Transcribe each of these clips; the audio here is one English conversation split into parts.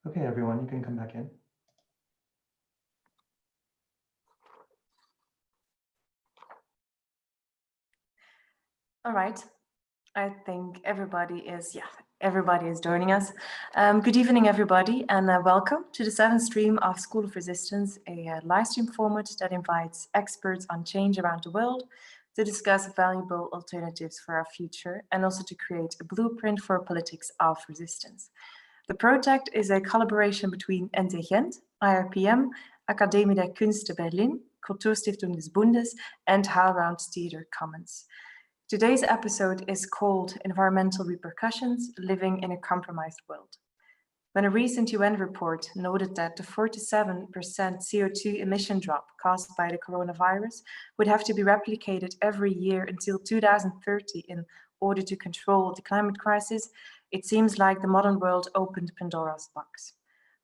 Okay, everyone, you can come back in. All right. I think everybody is joining us. Good evening, everybody, and welcome to the 7th stream of School of Resistance, a live stream format that invites experts on change around the world to discuss valuable alternatives for our future and also to create a blueprint for politics of resistance. The project is a collaboration between NT Gent, IRPM, Academie der Künste Berlin, Kulturstiftung des Bundes, and HowlRound Theater Commons. Today's episode is called Environmental Repercussions, Living in a Compromised World. When a recent UN report noted that the 47% CO2 emission drop caused by the coronavirus would have to be replicated every year until 2030 in order to control the climate crisis, it seems like the modern world opened Pandora's box.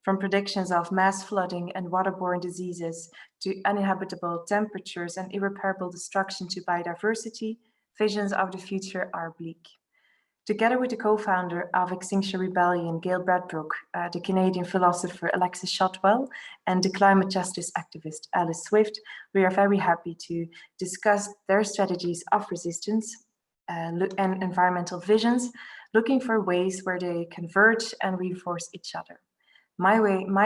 From predictions of mass flooding and waterborne diseases to uninhabitable temperatures and irreparable destruction to biodiversity, visions of the future are bleak. Together with the co-founder of Extinction Rebellion, Gail Bradbrook, the Canadian philosopher Alexis Shotwell, and the climate justice activist Alice Swift, we are very happy to discuss their strategies of resistance and environmental visions, looking for ways where they converge and reinforce each other. My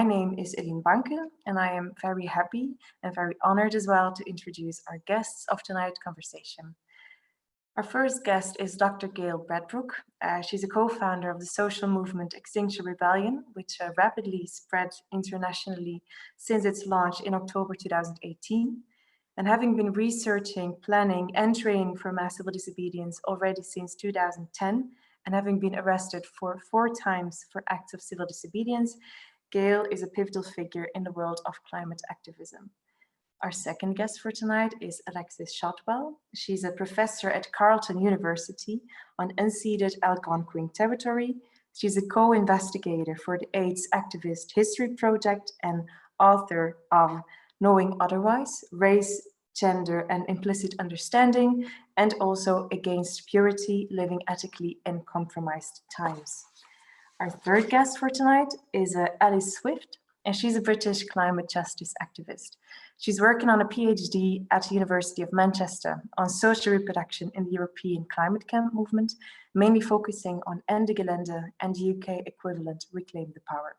name is Eline Banke, and I am very happy and very honored as well to introduce our guests of tonight's conversation. Our first guest is Dr. Gail Bradbrook. She's a co-founder of the social movement Extinction Rebellion, which rapidly spread internationally since its launch in October 2018. And having been researching, planning, and training for mass civil disobedience already since 2010, and having been arrested for 4 times for acts of civil disobedience, Gail is a pivotal figure in the world of climate activism. Our second guest for tonight is Alexis Shotwell. She's a professor at Carleton University on unceded Algonquin territory. She's a co-investigator for the AIDS Activist History Project and author of Knowing Otherwise, Race, Gender, and Implicit Understanding, and also Against Purity, Living Ethically in Compromised Times. Our third guest for tonight is Alice Swift, and she's a British climate justice activist. She's working on a PhD at the University of Manchester on social reproduction in the European climate camp movement, mainly focusing on Ende Gelände and the UK equivalent Reclaim the Power.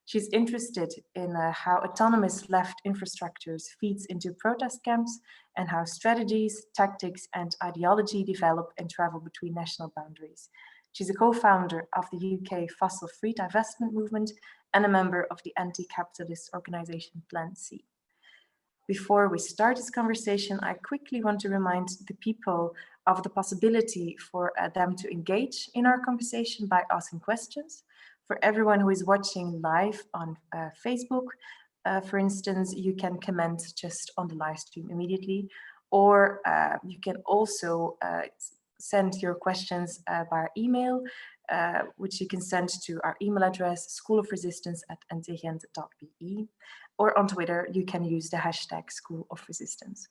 She's interested in how autonomous left infrastructures feeds into protest camps and how strategies, tactics, and ideology develop and travel between national boundaries. She's a co-founder of the UK fossil-free divestment movement and a member of the anti-capitalist organization Plan C. Before we start this conversation, I quickly want to remind the people of the possibility for them to engage in our conversation by asking questions. For everyone who is watching live on Facebook, for instance, you can comment just on the live stream immediately, or you can also send your questions via email, which you can send to our email address, schoolofresistance@ntgent.be, or on Twitter, you can use the hashtag School of Resistance.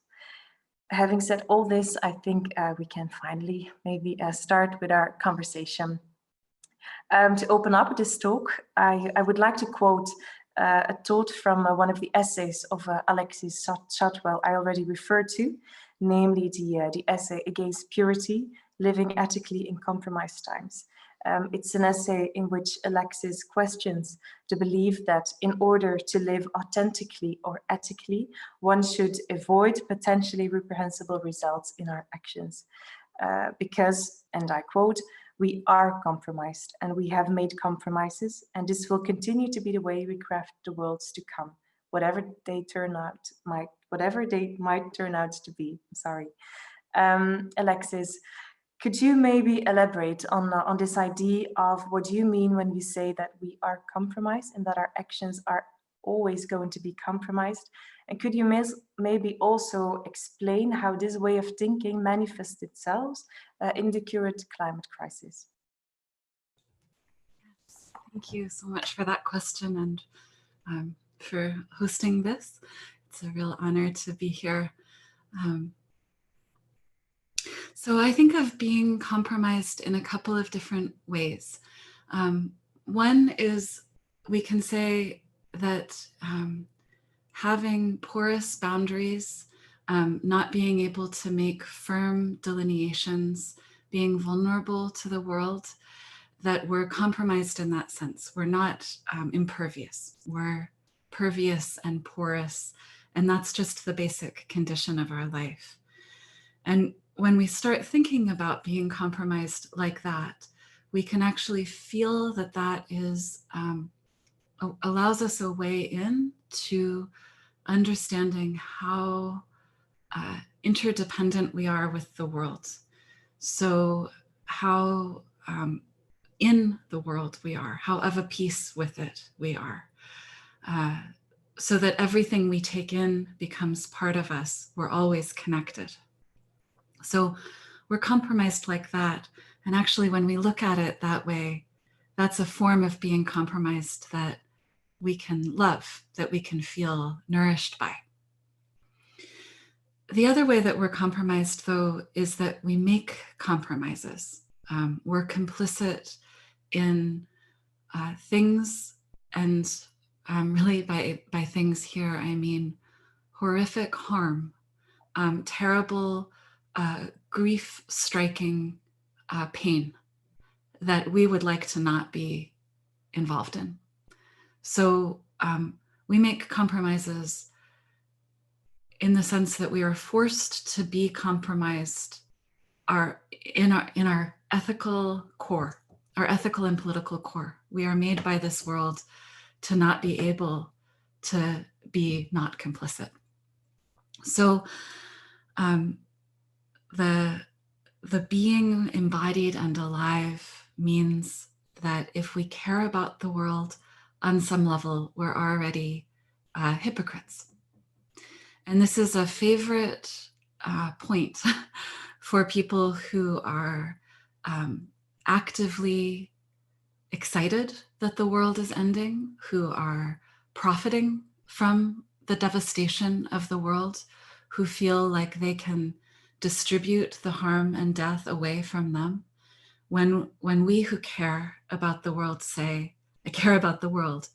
Having said all this, I think we can finally maybe start with our conversation. To open up this talk, I would like to quote a thought from one of the essays of Alexis Shotwell I already referred to, namely the essay Against Purity, Living Ethically in Compromised Times. It's an essay in which Alexis questions the belief that in order to live authentically or ethically, one should avoid potentially reprehensible results in our actions. Because, and I quote, "We are compromised and we have made compromises, and this will continue to be the way we craft the worlds to come, whatever they might turn out to be." Sorry. Alexis, could you maybe elaborate on this idea of what you mean when you say that we are compromised and that our actions are always going to be compromised? And could you maybe also explain how this way of thinking manifests itself in the current climate crisis? Yes, thank you so much for that question and for hosting this. It's a real honor to be here. So I think of being compromised in a couple of different ways. One is we can say that having porous boundaries, not being able to make firm delineations, being vulnerable to the world, that we're compromised in that sense. We're not impervious. We're pervious and porous, and that's just the basic condition of our life. And when we start thinking about being compromised like that, we can actually feel that that is allows us a way in to understanding how interdependent we are with the world. So how in the world we are, how of a piece with it we are. So that everything we take in becomes part of us. We're always connected. So we're compromised like that. And actually, when we look at it that way, that's a form of being compromised that we can love, that we can feel nourished by. The other way that we're compromised, though, is that we make compromises. We're complicit in things, and really by things here, I mean horrific harm, terrible, grief-striking pain that we would like to not be involved in. So we make compromises in the sense that we are forced to be compromised in our ethical core, our ethical and political core. We are made by this world to not be able to be not complicit. So the being embodied and alive means that if we care about the world on some level, we're already hypocrites. And this is a favorite point for people who are actively excited that the world is ending, who are profiting from the devastation of the world, who feel like they can distribute the harm and death away from them. When we who care about the world say, I care about the world,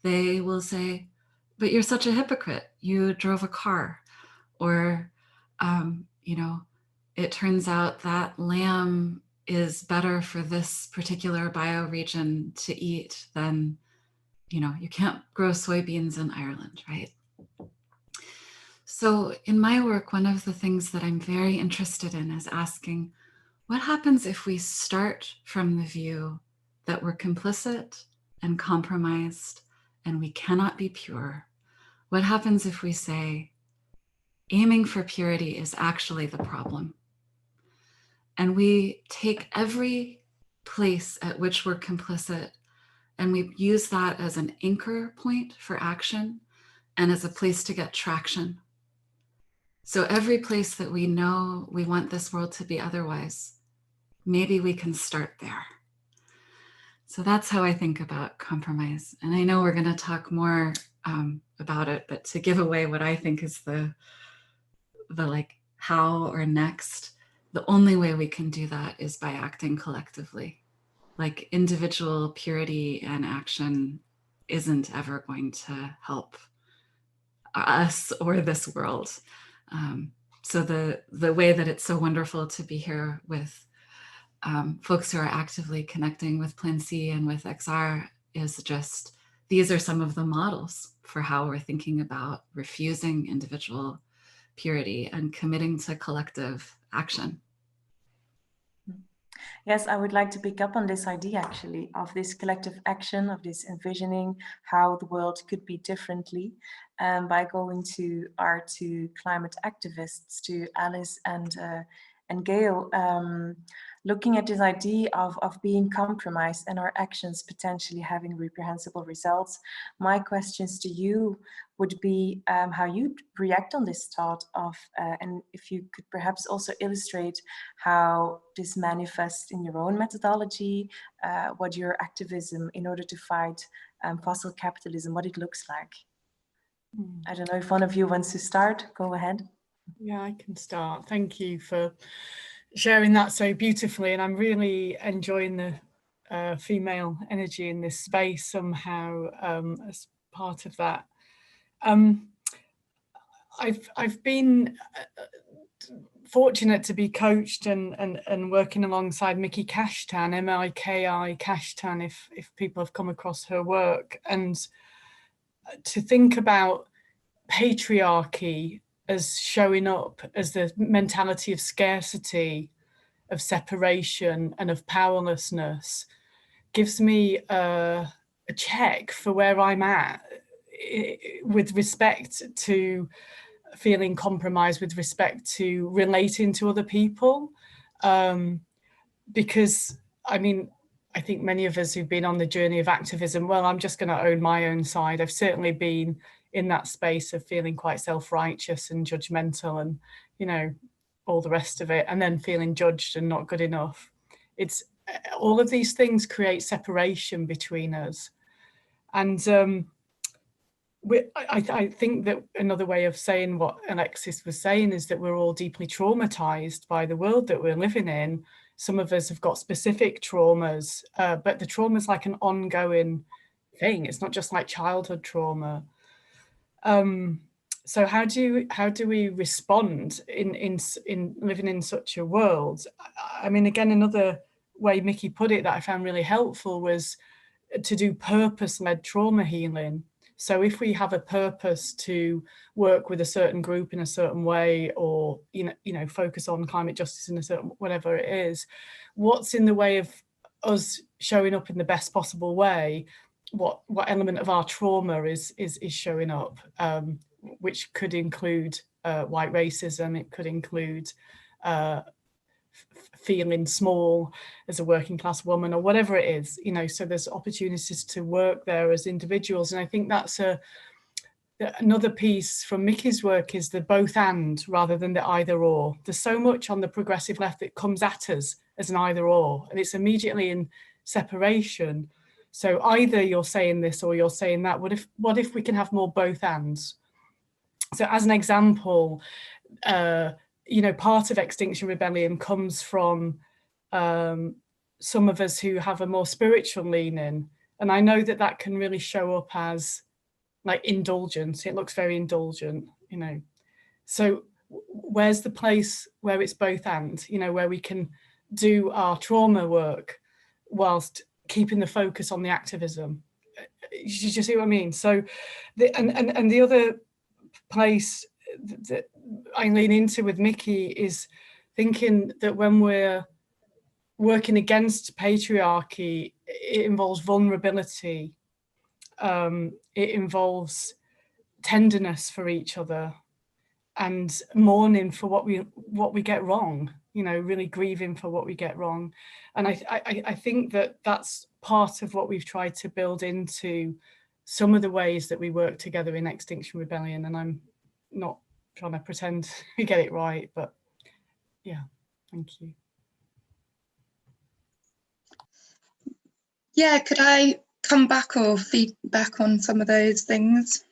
they will say, but you're such a hypocrite. You drove a car, or, it turns out that lamb is better for this particular bioregion to eat than, you can't grow soybeans in Ireland, right? So in my work, one of the things that I'm very interested in is asking, what happens if we start from the view that we're complicit and compromised and we cannot be pure? What happens if we say, aiming for purity is actually the problem? And we take every place at which we're complicit and we use that as an anchor point for action and as a place to get traction. So every place that we know we want this world to be otherwise, maybe we can start there. So that's how I think about compromise. And I know we're going to talk more about it, but to give away what I think is the like how or next, the only way we can do that is by acting collectively. Like individual purity and action isn't ever going to help us or this world. So the way that it's so wonderful to be here with folks who are actively connecting with Plan C and with XR is just, these are some of the models for how we're thinking about refusing individual purity and committing to collective action. Yes, I would like to pick up on this idea actually of this collective action, of this envisioning how the world could be differently by going to our two climate activists, to Alice and Gail, looking at this idea of being compromised and our actions potentially having reprehensible results. My questions to you would be how you react on this thought of, and if you could perhaps also illustrate how this manifests in your own methodology, what your activism in order to fight fossil capitalism, what it looks like. I don't know if one of you wants to start, go ahead. Yeah, I can start. Thank you for sharing that so beautifully. And I'm really enjoying female energy in this space somehow as part of that. I've been fortunate to be coached and working alongside Miki Kashtan, M-I-K-I Kashtan, if people have come across her work, and to think about patriarchy as showing up as the mentality of scarcity, of separation, and of powerlessness gives me a check for where I'm at with respect to feeling compromised, with respect to relating to other people. Because, I mean, I think many of us who've been on the journey of activism, well, I'm just going to own my own side. I've certainly been in that space of feeling quite self-righteous and judgmental and, you know, all the rest of it, and then feeling judged and not good enough. It's all of these things create separation between us. And I think that another way of saying what Alexis was saying is that we're all deeply traumatized by the world that we're living in. Some of us have got specific traumas, but the trauma is like an ongoing thing. It's not just like childhood trauma. So how do we respond in living in such a world? I mean, again, another way Miki put it that I found really helpful was to do purpose-led trauma healing. So if we have a purpose to work with a certain group in a certain way, or you know focus on climate justice in a certain whatever it is, what's in the way of us showing up in the best possible way? What element of our trauma is showing up, which could include white racism. It could include feeling small as a working class woman, or whatever it is, you know. So there's opportunities to work there as individuals, and I think that's another piece from Miki's work, is the both and rather than the either or. There's so much on the progressive left that comes at us as an either or, and it's immediately in separation. So either you're saying this or you're saying that. What if we can have more both ands? So as an example, you know, part of Extinction Rebellion comes from some of us who have a more spiritual leaning. And I know that that can really show up as like indulgence. It looks very indulgent, you know. So where's the place where it's both and, you know, where we can do our trauma work whilst keeping the focus on the activism? You see what I mean? So, and the other place that I lean into with Miki is thinking that when we're working against patriarchy, it involves vulnerability. It involves tenderness for each other and mourning for what we get wrong, you know, really grieving for what we get wrong. And I think that that's part of what we've tried to build into some of the ways that we work together in Extinction Rebellion. And I'm not trying to pretend we get it right, but yeah, thank you. Yeah, could I come back or feedback on some of those things?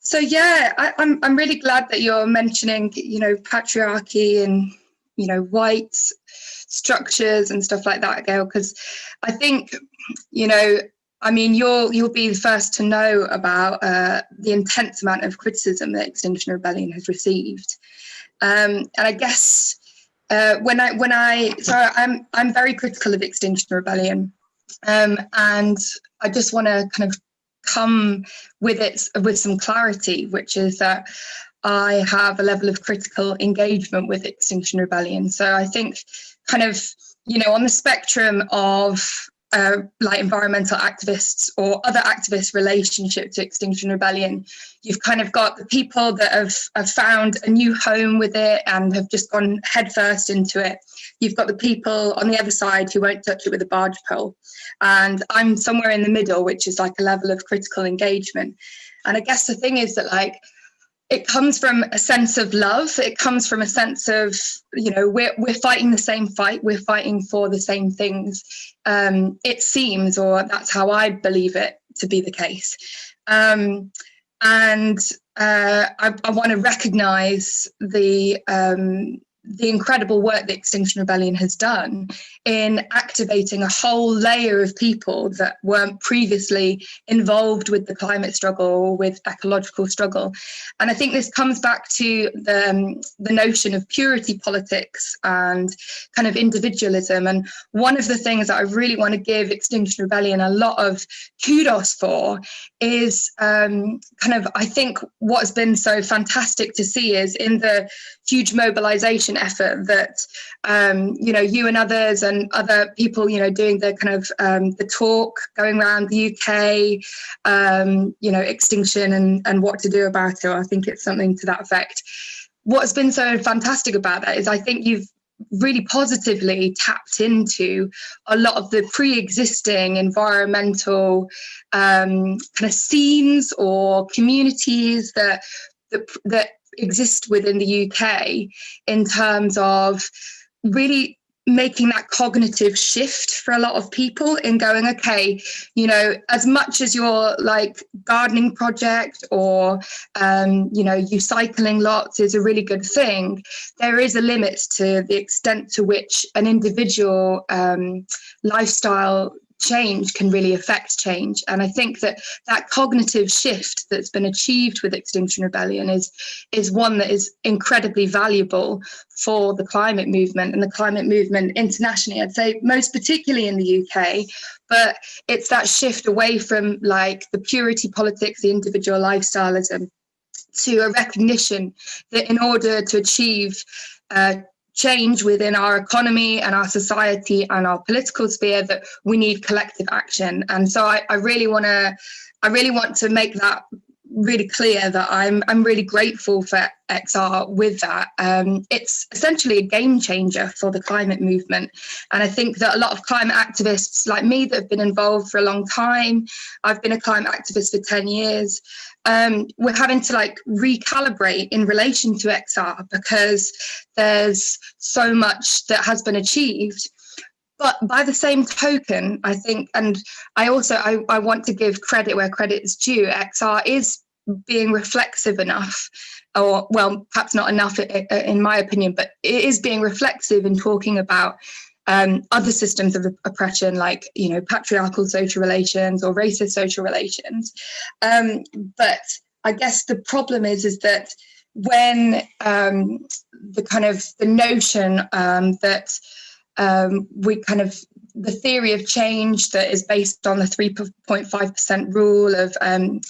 So yeah, I'm really glad that you're mentioning, you know, patriarchy and, you know, white structures and stuff like that, Gail, because I think, you know, I mean, you'll be the first to know about the intense amount of criticism that Extinction Rebellion has received, and I guess I'm very critical of Extinction Rebellion, and I just want to kind of come with some clarity, which is that I have a level of critical engagement with Extinction Rebellion. So I think kind of, you know, on the spectrum of like environmental activists or other activists' relationship to Extinction Rebellion, you've kind of got the people that have found a new home with it and have just gone headfirst into it. You've got the people on the other side who won't touch it with a barge pole. And I'm somewhere in the middle, which is like a level of critical engagement. And I guess the thing is that, like, it comes from a sense of love. It comes from a sense of, you know, we're fighting the same fight. We're fighting for the same things. It seems, or that's how I believe it to be the case. And I want to recognise the incredible work that Extinction Rebellion has done in activating a whole layer of people that weren't previously involved with the climate struggle or with ecological struggle. And I think this comes back to the notion of purity politics and kind of individualism. And one of the things that I really want to give Extinction Rebellion a lot of kudos for is kind of, I think what's been so fantastic to see is in the huge mobilization effort that, you know, you and others and other people, you know, doing the kind of the talk going around the UK, you know, extinction and what to do about it. I think it's something to that effect. What's been so fantastic about that is I think you've really positively tapped into a lot of the pre-existing environmental kind of scenes or communities that exist within the UK in terms of really making that cognitive shift for a lot of people in going, okay, you know, as much as your like gardening project or, you know, you cycling lots is a really good thing, there is a limit to the extent to which an individual lifestyle change can really affect change. And I think that that cognitive shift that's been achieved with Extinction Rebellion is one that is incredibly valuable for the climate movement and the climate movement internationally. I'd say most particularly in the UK, but it's that shift away from like the purity politics, the individual lifestyleism, to a recognition that in order to achieve change within our economy and our society and our political sphere, that we need collective action. And so I really want to make that really clear that I'm really grateful for XR with that. It's essentially a game changer for the climate movement. And I think that a lot of climate activists like me that have been involved for a long time, I've been a climate activist for 10 years, we're having to like recalibrate in relation to XR because there's so much that has been achieved. But by the same token, I think, and I want to give credit where credit is due, XR is being reflexive enough, or well, perhaps not enough in my opinion, but it is being reflexive in talking about other systems of oppression, like, you know, patriarchal social relations or racist social relations. But I guess the problem is that when the kind of the notion that we kind of the theory of change that is based on the 3.5% rule of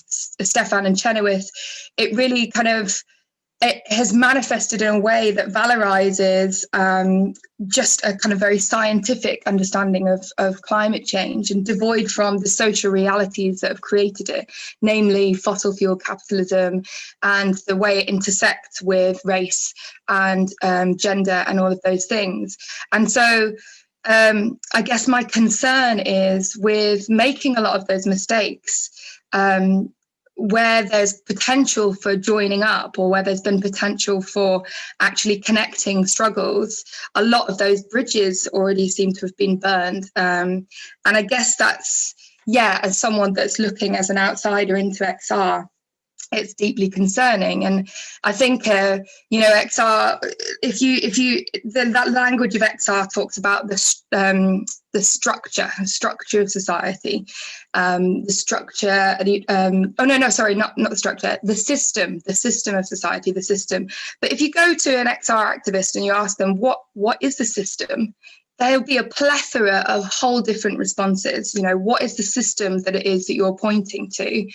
Stefan and Chenoweth, it really kind of it has manifested in a way that valorizes just a kind of very scientific understanding of climate change and devoid from the social realities that have created it, namely fossil fuel capitalism and the way it intersects with race and gender and all of those things. And so I guess my concern is with making a lot of those mistakes, where there's potential for joining up or where there's been potential for actually connecting struggles, a lot of those bridges already seem to have been burned. And I guess that's, yeah, as someone that's looking as an outsider into XR, it's deeply concerning. And I think, you know, XR, that language of XR talks about the structure of society, the structure, not the structure, the system of society, the system. But if you go to an XR activist and you ask them, what is the system? There'll be a plethora of whole different responses. You know, what is the system that it is that you're pointing to?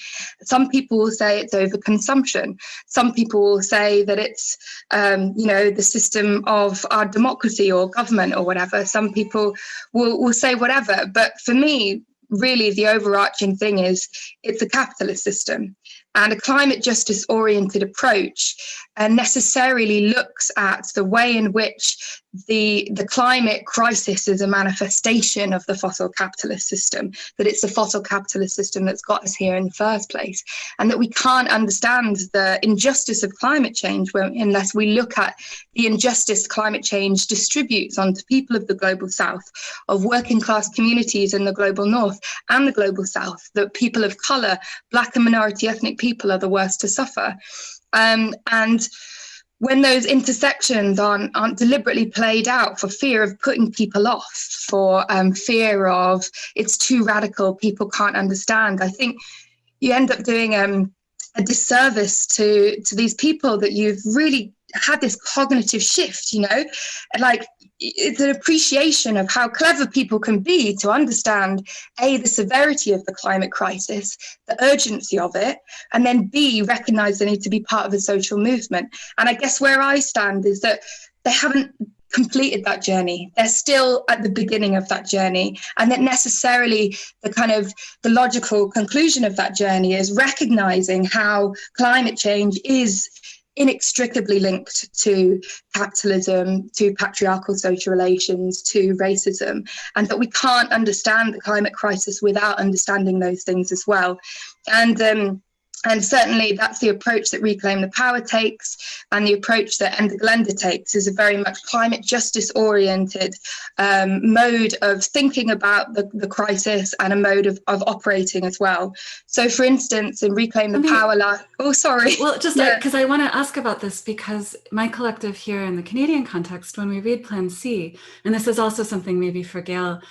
Some people will say it's overconsumption. Some people will say that it's, you know, the system of our democracy or government or whatever. Some people will say whatever. But for me, really, the overarching thing is it's a capitalist system. And a climate justice oriented approach necessarily looks at the way in which the climate crisis is a manifestation of the fossil capitalist system, that it's the fossil capitalist system that's got us here in the first place, and that we can't understand the injustice of climate change unless we look at the injustice climate change distributes onto people of the global south, of working class communities in the global north and the global south, that people of colour, Black and minority ethnic people are the worst to suffer. And when those intersections aren't deliberately played out for fear of putting people off, for fear of it's too radical, people can't understand, I think you end up doing a disservice to these people that you've really had this cognitive shift, you know, and like it's an appreciation of how clever people can be to understand A, the severity of the climate crisis, the urgency of it, and then B, recognize they need to be part of a social movement. And I guess where I stand is that they haven't completed that journey. They're still at the beginning of that journey, and that necessarily the logical conclusion of that journey is recognizing how climate change is inextricably linked to capitalism, to patriarchal social relations, to racism, and that we can't understand the climate crisis without understanding those things as well. And certainly that's the approach that Reclaim the Power takes, and the approach that Enda Glenda takes is a very much climate justice oriented mode of thinking about the crisis, and a mode of operating as well. So for instance, in Reclaim the Power, Well, just because I want to ask about this, because my collective here in the Canadian context, when we read Plan C, and this is also something maybe for Gail,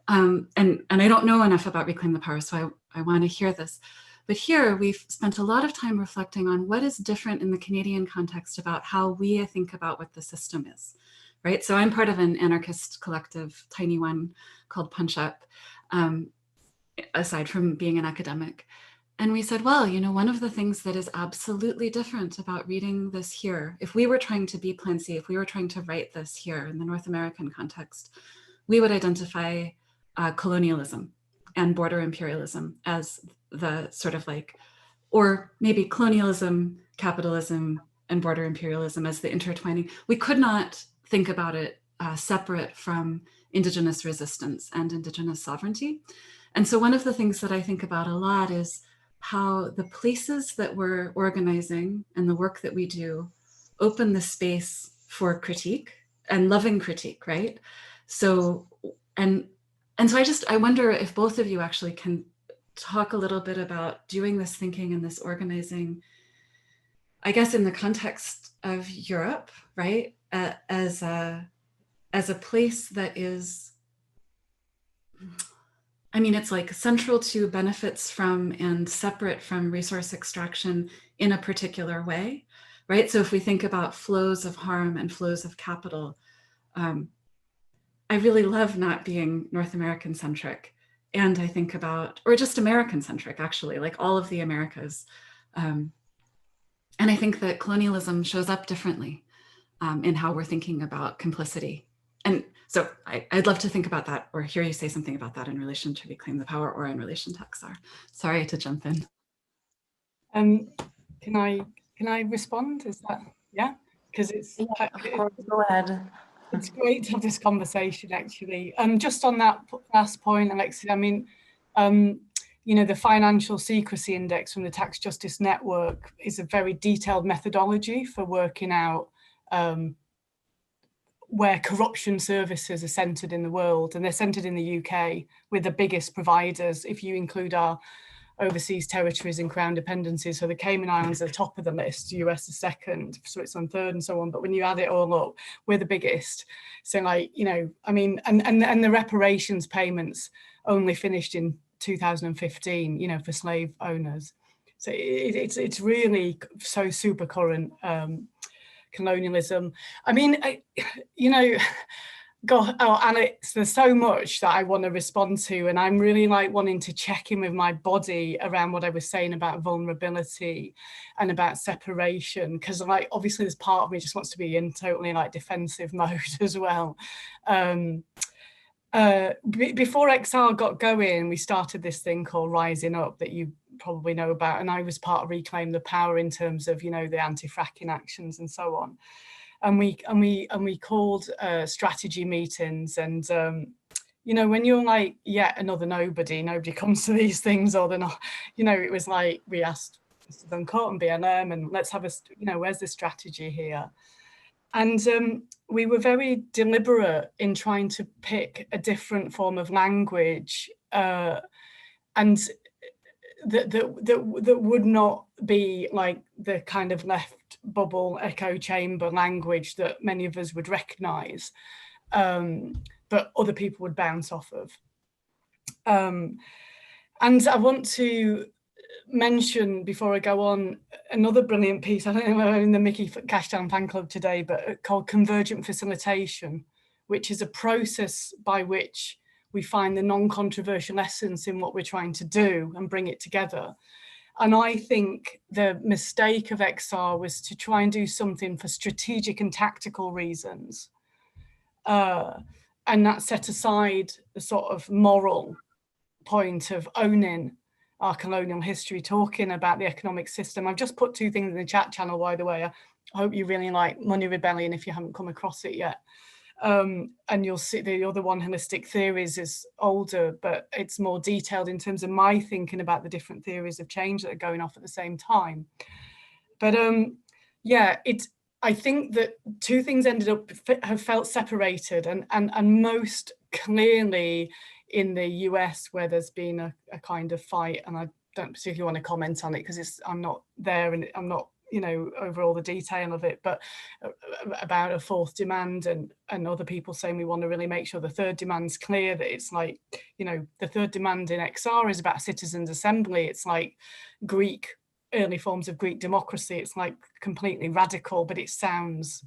and I don't know enough about Reclaim the Power, so I want to hear this. But here we've spent a lot of time reflecting on what is different in the Canadian context about how we think about what the system is, right? So I'm part of an anarchist collective, tiny one, called Punch Up, aside from being an academic. And we said, well, you know, one of the things that is absolutely different about reading this here, if we were trying to be Plan C, if we were trying to write this here in the North American context, we would identify colonialism and border imperialism as the sort of like, or maybe colonialism, capitalism, and border imperialism as the intertwining. We could not think about it separate from Indigenous resistance and Indigenous sovereignty. And so one of the things that I think about a lot is how the places that we're organizing and the work that we do open the space for critique and loving critique, right? So, and so I wonder if both of you actually can talk a little bit about doing this thinking and this organizing, I guess, in the context of Europe, right? As a place that is, I mean, it's like central to benefits from and separate from resource extraction in a particular way, right? So if we think about flows of harm and flows of capital, I really love not being North American centric. And I think about, or just American centric, actually, like all of the Americas. And I think that colonialism shows up differently in how we're thinking about complicity. And so I'd love to think about that, or hear you say something about that in relation to Reclaim the Power, or in relation to XR. Sorry to jump in. Can I respond? Is that, yeah? Because it's, yeah, of course, go ahead. It's great to have this conversation, actually. Just on that last point, Alexis, I mean, you know, the Financial Secrecy Index from the Tax Justice Network is a very detailed methodology for working out where corruption services are centred in the world, and they're centred in the UK with the biggest providers, if you include our overseas territories and crown dependencies. So the Cayman Islands are the top of the list, US is second, Switzerland third, and so on. But when you add it all up, we're the biggest. So, like, you know, I mean, and the reparations payments only finished in 2015, you know, for slave owners. So it's really so super current colonialism. I mean, you know, God, Alex, there's so much that I want to respond to, and I'm really like wanting to check in with my body around what I was saying about vulnerability and about separation, because like obviously this part of me just wants to be in totally like defensive mode as well. Before XR got going, we started this thing called Rising Up that you probably know about, and I was part of Reclaim the Power in terms of, you know, the anti-fracking actions and so on. And we called strategy meetings, and you know, when you're like yet another nobody comes to these things, or they're not, you know, it was like we asked Mr. Duncourt and BLM, and let's have a, you know, where's the strategy here? And we were very deliberate in trying to pick a different form of language, and that would not be like the kind of left bubble echo chamber language that many of us would recognize, but other people would bounce off of. And I want to mention, before I go on, another brilliant piece. I don't know if we're in the Mickey Cashdown fan club today, but called Convergent Facilitation, which is a process by which we find the non-controversial essence in what we're trying to do and bring it together. And I think the mistake of XR was to try and do something for strategic and tactical reasons. And that set aside the sort of moral point of owning our colonial history, talking about the economic system. I've just put two things in the chat channel, by the way. I hope you really like Money Rebellion if you haven't come across it yet. And you'll see the other one, Holistic Theories, is older, but it's more detailed in terms of my thinking about the different theories of change that are going off at the same time. But yeah, I think that two things have felt separated, and most clearly in the US, where there's been a kind of fight, and I don't particularly want to comment on it because I'm not there and I'm not, you know, over all the detail of it, but about a fourth demand and other people saying we want to really make sure the third demand's clear, that it's like, you know, the third demand in XR is about citizens' assembly. It's like early forms of Greek democracy. It's like completely radical, but it sounds,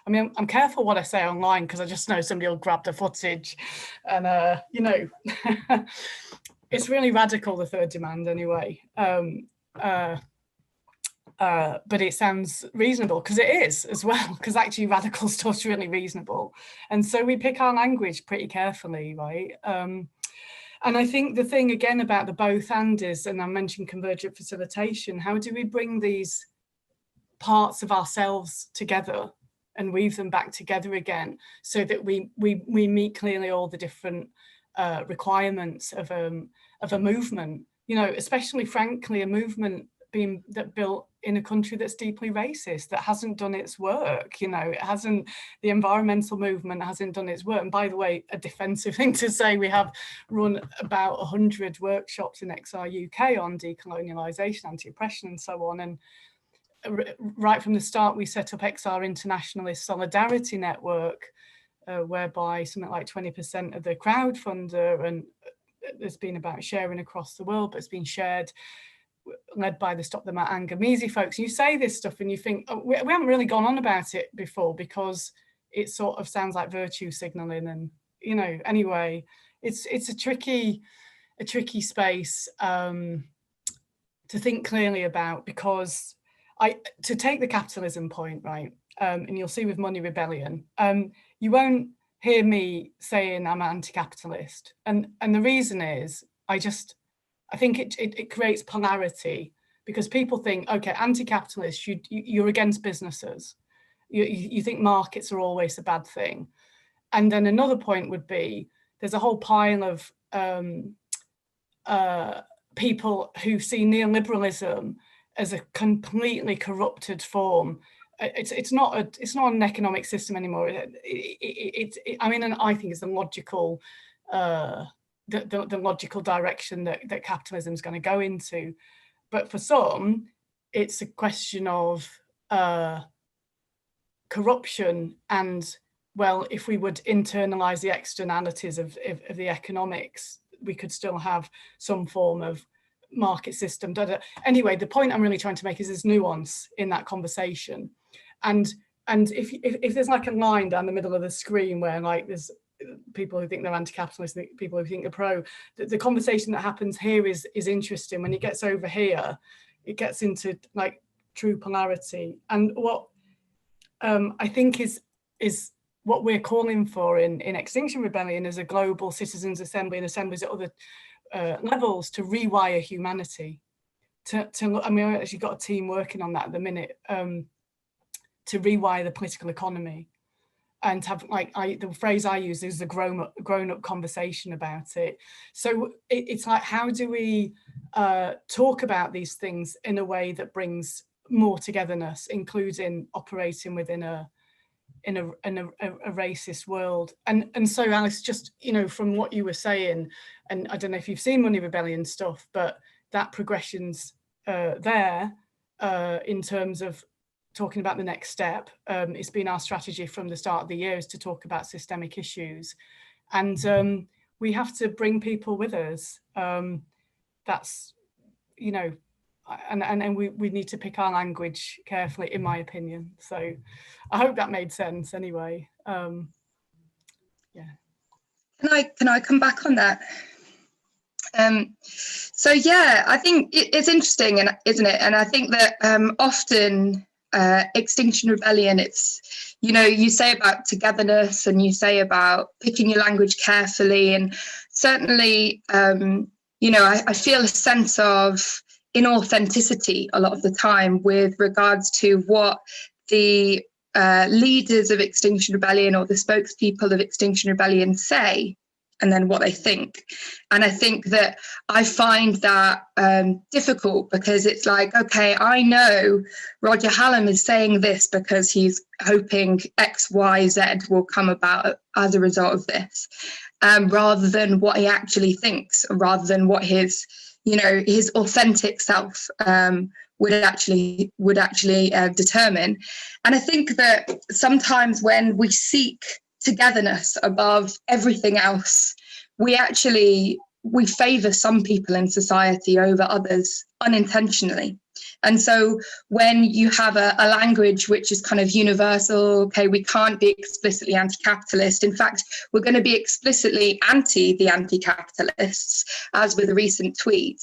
I mean, I'm careful what I say online because I just know somebody will grab the footage and, you know, it's really radical, the third demand anyway. But it sounds reasonable, because it is as well, because actually radical stuff's really reasonable. And so we pick our language pretty carefully, right? And I think the thing again about the both and is, and I mentioned convergent facilitation, how do we bring these parts of ourselves together and weave them back together again, so that we meet clearly all the different requirements of a movement, you know, especially frankly a movement being built in a country that's deeply racist, that hasn't done its work, you know, the environmental movement hasn't done its work. And by the way, a defensive thing to say, we have run about 100 workshops in XR UK on decolonialisation, anti-oppression and so on. And right from the start, we set up XR Internationalist Solidarity Network, whereby something like 20% of the crowdfunder, and there's been about sharing across the world, but it's been shared, led by the Stop the Matt Anger Measy folks. You say this stuff and you think, oh, we haven't really gone on about it before because it sort of sounds like virtue signaling, and, you know, anyway, it's a tricky space to think clearly about, because to take the capitalism point, right, and you'll see with Money Rebellion, you won't hear me saying I'm anti-capitalist, and the reason is I think it creates polarity, because people think, okay, anti-capitalist, you're against businesses, you think markets are always a bad thing. And then another point would be, there's a whole pile of people who see neoliberalism as a completely corrupted form. It's not an economic system anymore. I mean, and I think it's the logical the logical direction that capitalism is going to go into. But for some, it's a question of corruption, and, well, if we would internalize the externalities of the economics, we could still have some form of market system. Anyway, the point I'm really trying to make is there's nuance in that conversation, and if there's like a line down the middle of the screen where, like, there's people who think they're anti-capitalist, people who think they're pro, the conversation that happens here is interesting. When it gets over here, it gets into like true polarity. And what I think is what we're calling for in Extinction Rebellion is a global citizens' assembly and assemblies at other levels to rewire humanity. I mean, I've actually got a team working on that at the minute, to rewire the political economy, and have, like, the phrase I use is the grown-up conversation about it. So it's like, how do we talk about these things in a way that brings more togetherness, including operating within a racist world? And so, Alice, just, you know, from what you were saying, and I don't know if you've seen Money Rebellion stuff, but that progression's there in terms of talking about the next step. It's been our strategy from the start of the year is to talk about systemic issues, and we have to bring people with us. That's, you know, and we need to pick our language carefully, in my opinion. So I hope that made sense anyway. Yeah. Can I come back on that? So yeah, I think it's interesting, and isn't it? And I think that often Extinction Rebellion, it's, you know, you say about togetherness and you say about picking your language carefully, and certainly, you know, I feel a sense of inauthenticity a lot of the time with regards to what the leaders of Extinction Rebellion or the spokespeople of Extinction Rebellion say, and then what they think. And I think that I find that difficult, because it's like, okay, I know Roger Hallam is saying this because he's hoping X, Y, Z will come about as a result of this, rather than what he actually thinks, rather than what his, you know, his authentic self would actually determine. And I think that sometimes when we seek togetherness above everything else, we favour some people in society over others unintentionally. And so when you have a language which is kind of universal, okay, we can't be explicitly anti-capitalist. In fact, we're going to be explicitly the anti-capitalists, as with a recent tweet,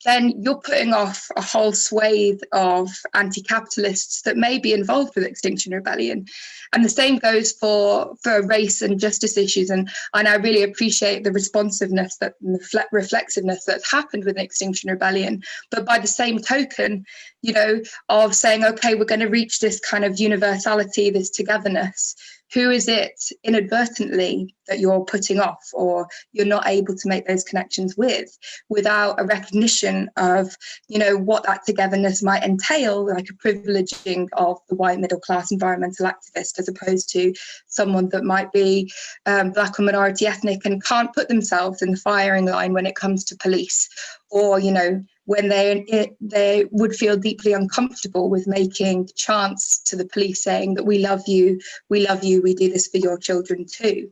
then you're putting off a whole swathe of anti-capitalists that may be involved with Extinction Rebellion. And the same goes for race and justice issues. And I really appreciate the responsiveness, that the reflexiveness that's happened with Extinction Rebellion. But by the same token, you know, of saying, okay, we're going to reach this kind of universality, this togetherness. Who is it inadvertently that you're putting off, or you're not able to make those connections with, without a recognition of, you know, what that togetherness might entail, like a privileging of the white middle class environmental activist, as opposed to someone that might be black or minority ethnic and can't put themselves in the firing line when it comes to police, or, you know, when they would feel deeply uncomfortable with making chants to the police saying that we love you, we do this for your children too.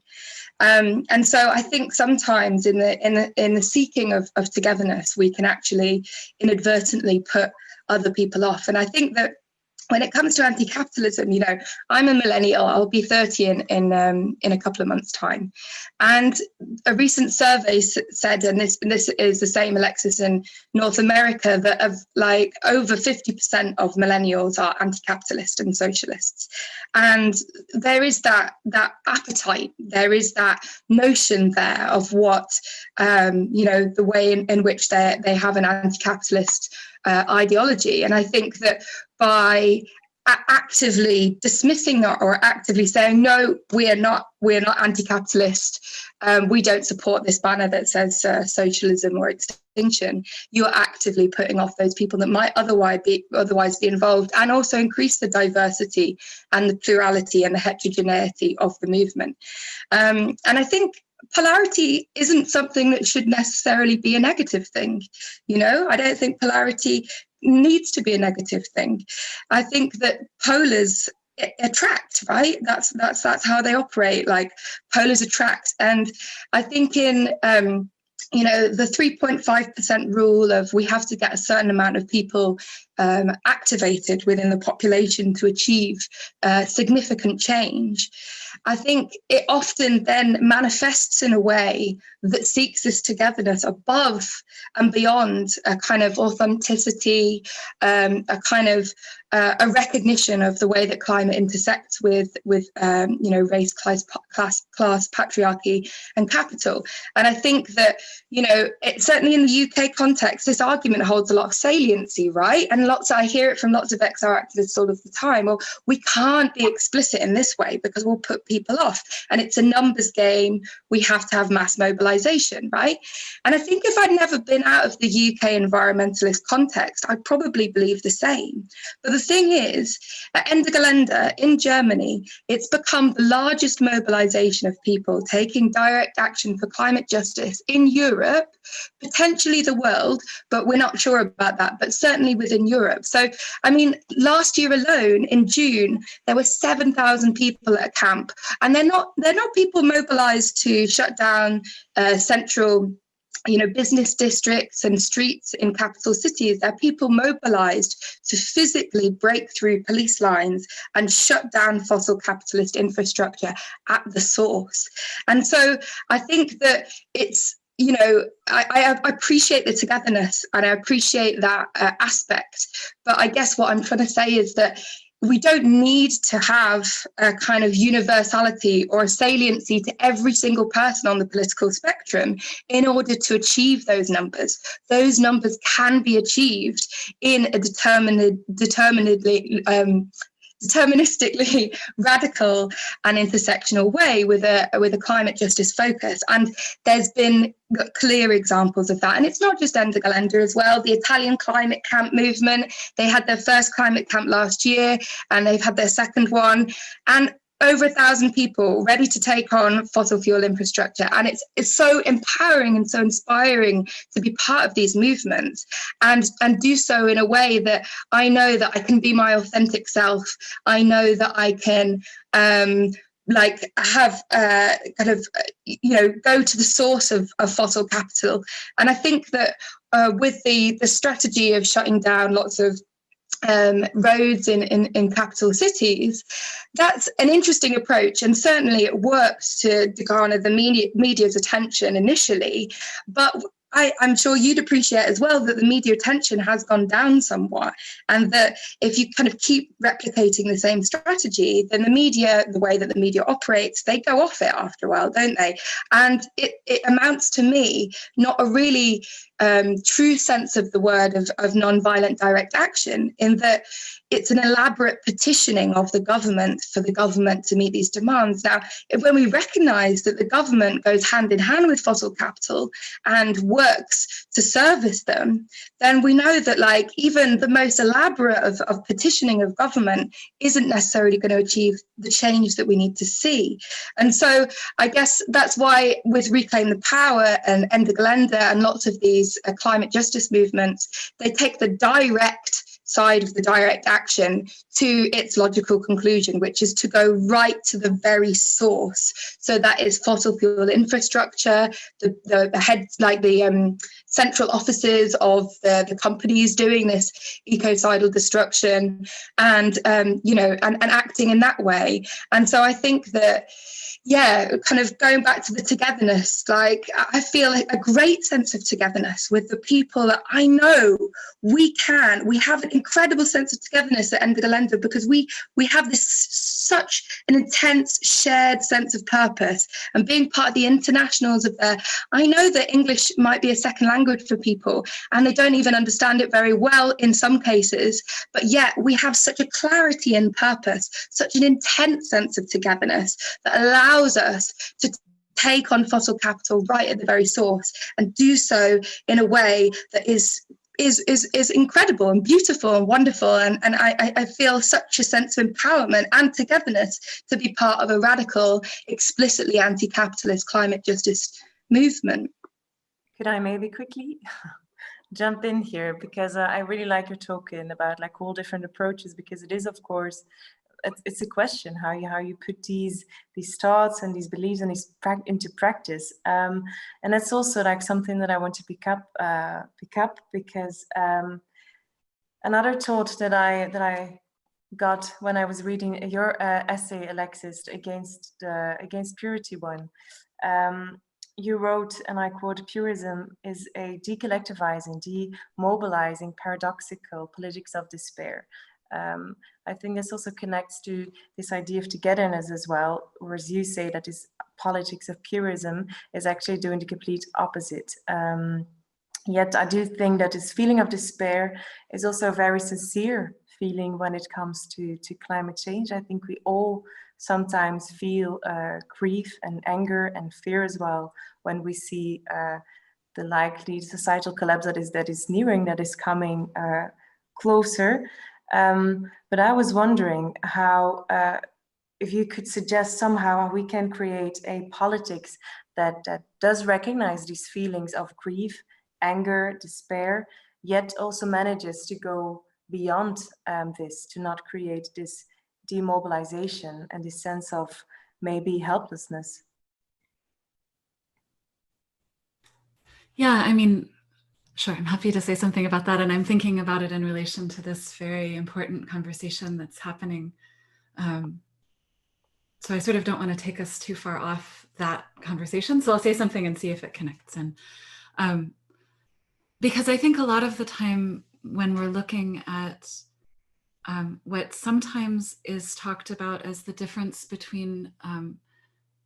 And so I think sometimes in the seeking of togetherness, we can actually inadvertently put other people off. And I think that when it comes to anti-capitalism, you know, I'm a millennial. I'll be 30 in a couple of months' time. And a recent survey said, and this is the same, Alexis, in North America, that of like over 50% of millennials are anti-capitalist and socialists. And there is that appetite, there is that notion there of what, you know, the way in which they have an anti-capitalist ideology. And I think that by actively dismissing that, or actively saying, no, we're not anti-capitalist, we don't support this banner that says socialism or extinction, you're actively putting off those people that might otherwise be involved, and also increase the diversity and the plurality and the heterogeneity of the movement. And I think polarity isn't something that should necessarily be a negative thing. You know, I don't think polarity needs to be a negative thing. I think that polars attract, right? That's how they operate. Like, polars attract. And I think in you know, the 3.5% rule of we have to get a certain amount of people activated within the population to achieve significant change, I think it often then manifests in a way that seeks this togetherness above and beyond a kind of authenticity, a kind of a recognition of the way that climate intersects with you know, race, class, patriarchy, and capital. And I think that, you know, certainly in the UK context, this argument holds a lot of saliency, right? And and I hear it from lots of XR activists all of the time, well, we can't be explicit in this way because we'll put people off, and it's a numbers game. We have to have mass mobilization, right? And I think if I'd never been out of the UK environmentalist context, I'd probably believe the same. But the thing is, at Ende Gelände in Germany, it's become the largest mobilization of people taking direct action for climate justice in Europe, potentially the world, but we're not sure about that, but certainly within Europe. So, I mean, last year alone in June, there were 7,000 people at a camp, and they're not people mobilized to shut down central business districts and streets in capital cities. They're people mobilized to physically break through police lines and shut down fossil capitalist infrastructure at the source. And so I think that it's, I appreciate the togetherness and I appreciate that aspect. But I guess what I'm trying to say is that we don't need to have a kind of universality or a saliency to every single person on the political spectrum in order to achieve those numbers. Those numbers can be achieved in a deterministically radical and intersectional way with a climate justice focus. And there's been clear examples of that. And it's not just Ende Gelände as well. The Italian climate camp movement, they had their first climate camp last year and they've had their second one. And over 1,000 people ready to take on fossil fuel infrastructure. And it's so empowering and so inspiring to be part of these movements and do so in a way that I know that I can be my authentic self. I know that I can go to the source of fossil capital. And I think that with the strategy of shutting down lots of roads in capital cities, that's an interesting approach, and certainly it works to garner the media's attention initially, but I'm sure you'd appreciate as well that the media attention has gone down somewhat, and that if you kind of keep replicating the same strategy, then the media, the way that the media operates, they go off it after a while, don't they? And it amounts to me not a really true sense of the word of non-violent direct action, in that it's an elaborate petitioning of the government for the government to meet these demands. Now, when we recognise that the government goes hand in hand with fossil capital and works to service them, then we know that even the most elaborate of petitioning of government isn't necessarily going to achieve the change that we need to see. And so I guess that's why with Reclaim the Power and Ende Gelände and lots of these climate justice movements, they take the direct side of the direct action to its logical conclusion, which is to go right to the very source. So that is fossil fuel infrastructure, the heads, the central offices of the companies doing this ecocidal destruction, and and acting in that way. And so I think that, kind of going back to the togetherness, I feel a great sense of togetherness with the people that I know we have an incredible sense of togetherness at Ende Gelände, because we have such an intense shared sense of purpose. And being part of the internationals of there, I know that English might be a second language for people and they don't even understand it very well in some cases, but yet we have such a clarity in purpose, such an intense sense of togetherness that allows us to take on fossil capital right at the very source and do so in a way that is incredible and beautiful and wonderful. And I feel such a sense of empowerment and togetherness to be part of a radical, explicitly anti-capitalist climate justice movement. Could I maybe quickly jump in here? Because I really like your talking about all different approaches, because it is, of course, it's a question how you put these thoughts and these beliefs and these into practice, and that's also something that I want to pick up because another thought that I got when I was reading your essay, Alexis, against purity one. You wrote, and I quote, "Purism is a decollectivizing, demobilizing, paradoxical politics of despair." I think this also connects to this idea of togetherness as well, or as you say, that this politics of purism is actually doing the complete opposite. Yet I do think that this feeling of despair is also a very sincere feeling when it comes to climate change. I think we all sometimes feel grief and anger and fear as well when we see the likely societal collapse that is nearing, that is coming closer. But I was wondering how, if you could suggest somehow how we can create a politics that does recognize these feelings of grief, anger, despair, yet also manages to go beyond this, to not create this demobilization and this sense of maybe helplessness. Yeah, I mean, sure, I'm happy to say something about that. And I'm thinking about it in relation to this very important conversation that's happening. So I sort of don't want to take us too far off that conversation. So I'll say something and see if it connects. And because I think a lot of the time when we're looking at what sometimes is talked about as the difference between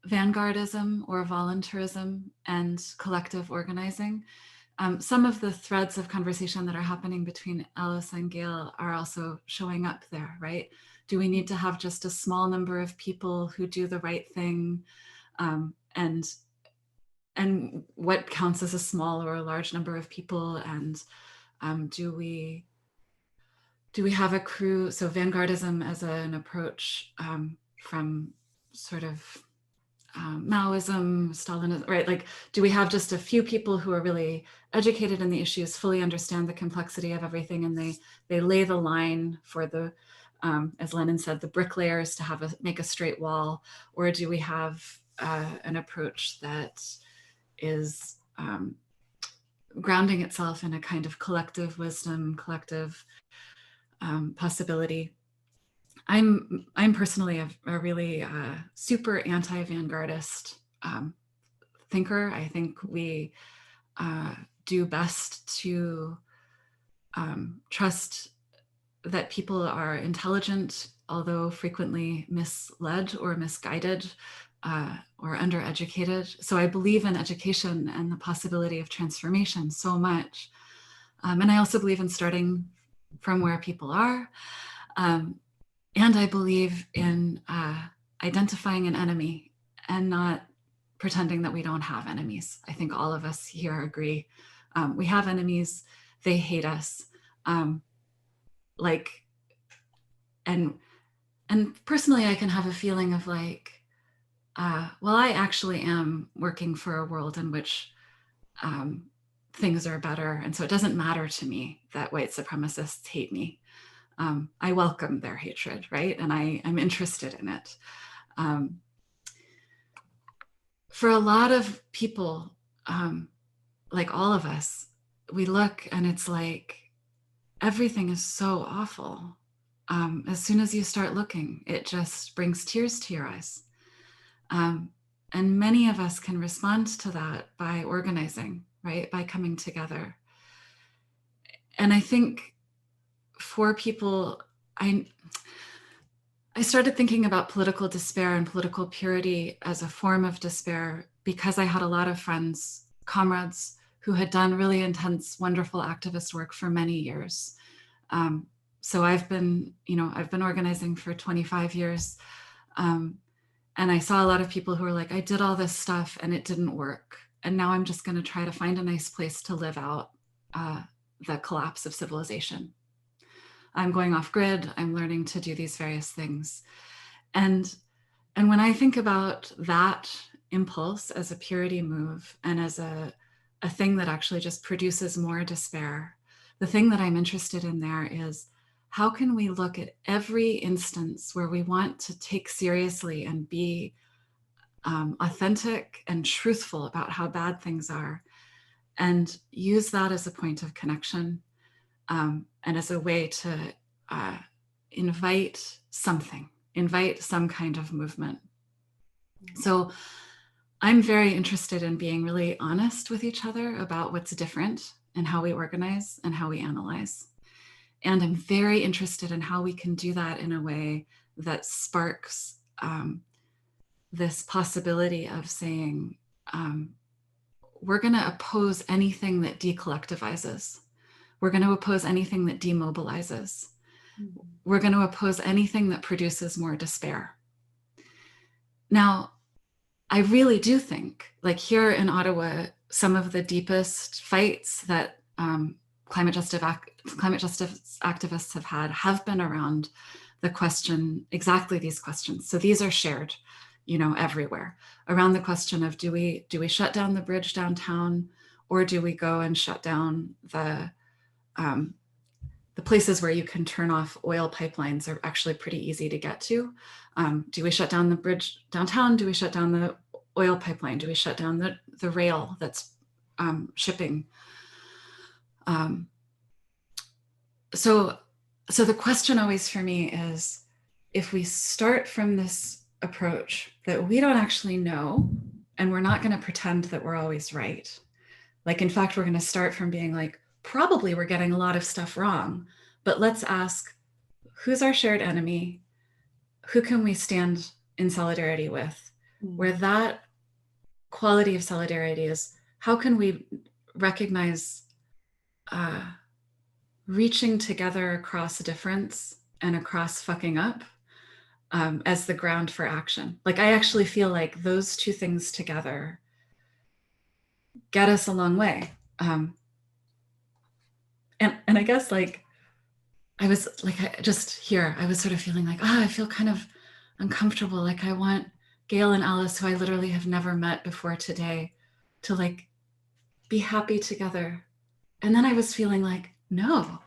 vanguardism or voluntarism and collective organizing, some of the threads of conversation that are happening between Alice and Gail are also showing up there, right? Do we need to have just a small number of people who do the right thing? And what counts as a small or a large number of people? And do we have a crew? So vanguardism as an approach from sort of Maoism, Stalinism, right? Like, do we have just a few people who are really educated in the issues, fully understand the complexity of everything, and they lay the line for the, as Lenin said, the bricklayers to make a straight wall? Or do we have an approach that is grounding itself in a kind of collective wisdom, collective possibility? I'm personally a really super anti-vanguardist thinker. I think we do best to trust that people are intelligent, although frequently misled or misguided or undereducated. So I believe in education and the possibility of transformation so much. And I also believe in starting from where people are. And I believe in identifying an enemy and not pretending that we don't have enemies. I think all of us here agree. We have enemies, they hate us. And personally, I can have a feeling of like, well, I actually am working for a world in which things are better. And so it doesn't matter to me that white supremacists hate me. I welcome their hatred, right? And I'm interested in it. For a lot of people, like all of us, we look and it's like, everything is so awful. As soon as you start looking, it just brings tears to your eyes. And many of us can respond to that by organizing, right? By coming together. And I think for people, I started thinking about political despair and political purity as a form of despair because I had a lot of friends, comrades, who had done really intense, wonderful activist work for many years. So I've been organizing for 25 years. And I saw a lot of people who were like, I did all this stuff and it didn't work. And now I'm just going to try to find a nice place to live out the collapse of civilization. I'm going off grid. I'm learning to do these various things. And when I think about that impulse as a purity move and as a thing that actually just produces more despair, the thing that I'm interested in there is how can we look at every instance where we want to take seriously and be authentic and truthful about how bad things are and use that as a point of connection and as a way to invite some kind of movement. So I'm very interested in being really honest with each other about what's different and how we organize and how we analyze. And I'm very interested in how we can do that in a way that sparks this possibility of saying, we're going to oppose anything that decollectivizes. We're going to oppose anything that demobilizes. We're going to oppose anything that produces more despair. Now, I really do think, like here in Ottawa, some of the deepest fights that climate justice activists have been around the question, exactly these questions. So these are shared, you know, everywhere, around the question of do we shut down the bridge downtown, or do we go and shut down the places where you can turn off oil pipelines are actually pretty easy to get to. Do we shut down the bridge downtown? Do we shut down the oil pipeline? Do we shut down the rail that's shipping? So the question always for me is, if we start from this approach that we don't actually know, and we're not going to pretend that we're always right. Like, in fact, we're going to start from being like, probably we're getting a lot of stuff wrong, but let's ask, who's our shared enemy? Who can we stand in solidarity with? Where that quality of solidarity is, how can we recognize reaching together across difference and across fucking up as the ground for action? Like, I actually feel like those two things together get us a long way. And I guess, like, I was like, I was sort of feeling like, I feel kind of uncomfortable. Like, I want Gail and Alice, who I literally have never met before today, to like be happy together. And then I was feeling like, no,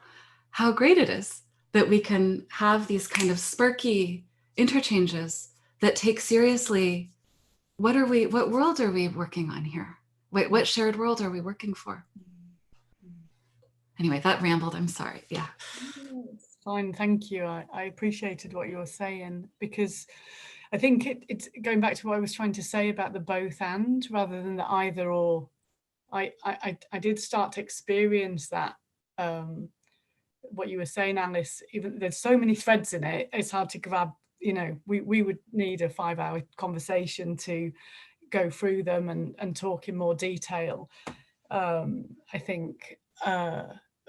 how great it is that we can have these kind of sparky interchanges that take seriously, what world are we working on here? Wait, what shared world are we working for? Anyway, that rambled, I'm sorry. Yeah. It's fine, thank you. I appreciated what you were saying, because I think it's going back to what I was trying to say about the both and rather than the either or. I did start to experience that, what you were saying, Alice. Even there's so many threads in it, it's hard to grab, you know, we would need a 5-hour conversation to go through them and talk in more detail. I think,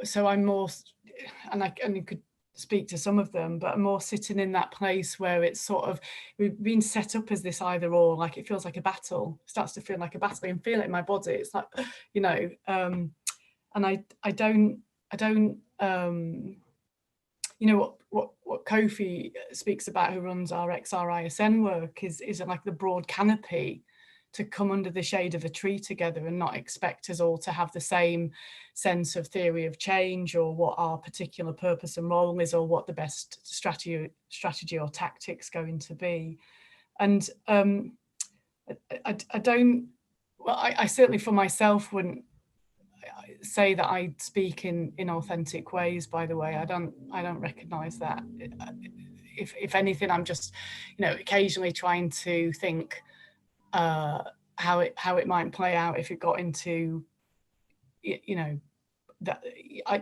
so I'm more, and you could speak to some of them, but I'm more sitting in that place where it's sort of, we've been set up as this either or, like it feels like a battle, it starts to feel like a battle. I can feel it in my body. It's like, you know, and I don't, you know, what Kofi speaks about, who runs our XRISN work, is like the broad canopy to come under the shade of a tree together and not expect us all to have the same sense of theory of change, or what our particular purpose and role is, or what the best strategy or tactics going to be. And I don't, well, I certainly for myself wouldn't say that I speak in authentic ways, by the way. I don't recognize that. If anything, I'm just, you know, occasionally trying to think how it might play out if it got into, you know, that I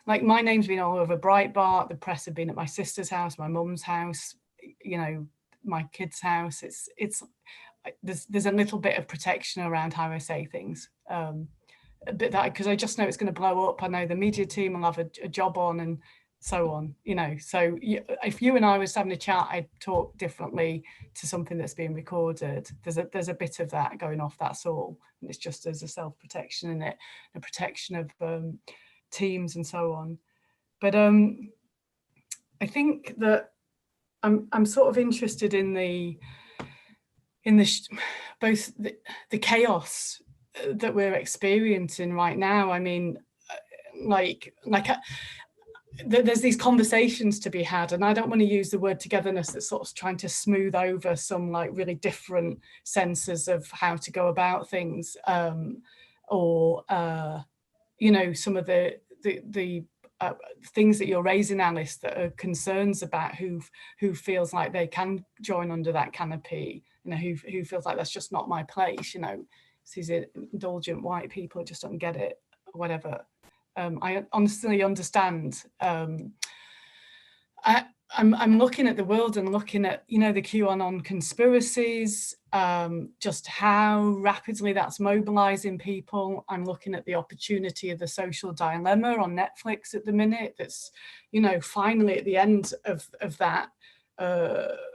like, my name's been all over Breitbart, the press have been at my sister's house, my mum's house, you know, my kid's house. It's there's a little bit of protection around how I say things, a bit that, because I just know it's going to blow up. I know the media team will have a job on and so on, you know. So if you and I was having a chat, I'd talk differently to something that's being recorded. There's a bit of that going off, that's all. And it's just as a self-protection in it, a protection of teams and so on. But I think that I'm sort of interested in both the chaos that we're experiencing right now. I mean, there's these conversations to be had, and I don't want to use the word togetherness that's sort of trying to smooth over some like really different senses of how to go about things, or you know, some of the things that you're raising, Alice, that are concerns about who feels like they can join under that canopy, you know, who feels like that's just not my place, you know, these indulgent white people who just don't get it, or whatever. I honestly understand. I'm looking at the world and looking at, you know, the QAnon conspiracies, just how rapidly that's mobilizing people. I'm looking at the opportunity of the social dilemma on Netflix at the minute. That's, you know, finally at the end of that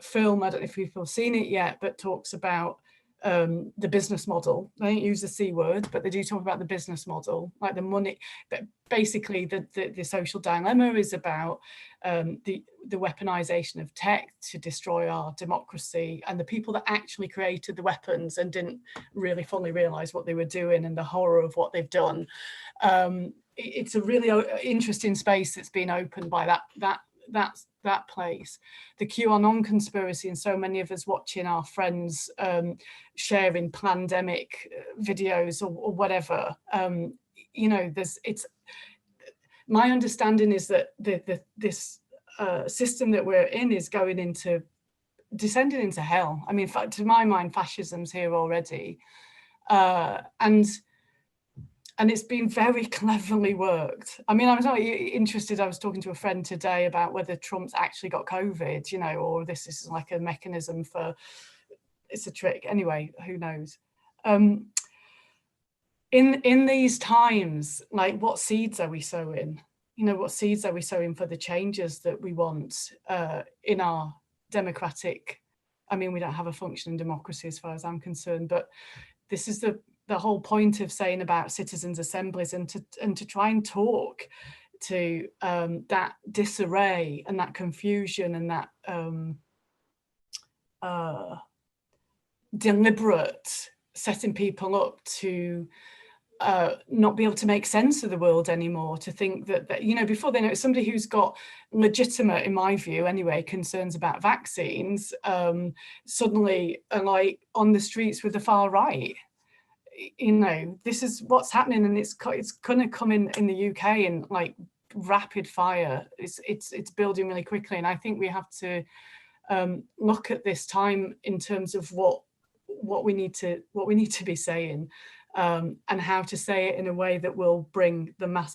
film, I don't know if people have seen it yet, but talks about the business model. They don't use the C word, but they do talk about the business model, like the money. But basically, the social dilemma is about the weaponization of tech to destroy our democracy, and the people that actually created the weapons and didn't really fully realize what they were doing and the horror of what they've done. It's a really interesting space that's been opened by that place. The QAnon conspiracy, and so many of us watching our friends sharing pandemic videos or whatever. You know, my understanding is that this system that we're in is descending into hell. I mean, to my mind, fascism's here already, and it's been very cleverly worked. I mean, I was interested. I was talking to a friend today about whether Trump's actually got COVID, you know, or this is like a mechanism for, it's a trick. Anyway, who knows? In these times, like, what seeds are we sowing? You know, what seeds are we sowing for the changes that we want in our democratic? I mean, we don't have a functioning democracy as far as I'm concerned, but this is the whole point of saying about citizens' assemblies, and to try and talk to that disarray and that confusion and that deliberate setting people up to not be able to make sense of the world anymore, to think that you know, before they know, somebody who's got legitimate, in my view anyway, concerns about vaccines suddenly are like on the streets with the far right. You know, this is what's happening, and it's going to come in the UK in like rapid fire. It's building really quickly, and I think we have to look at this time in terms of what we need to be saying, and how to say it in a way that will bring the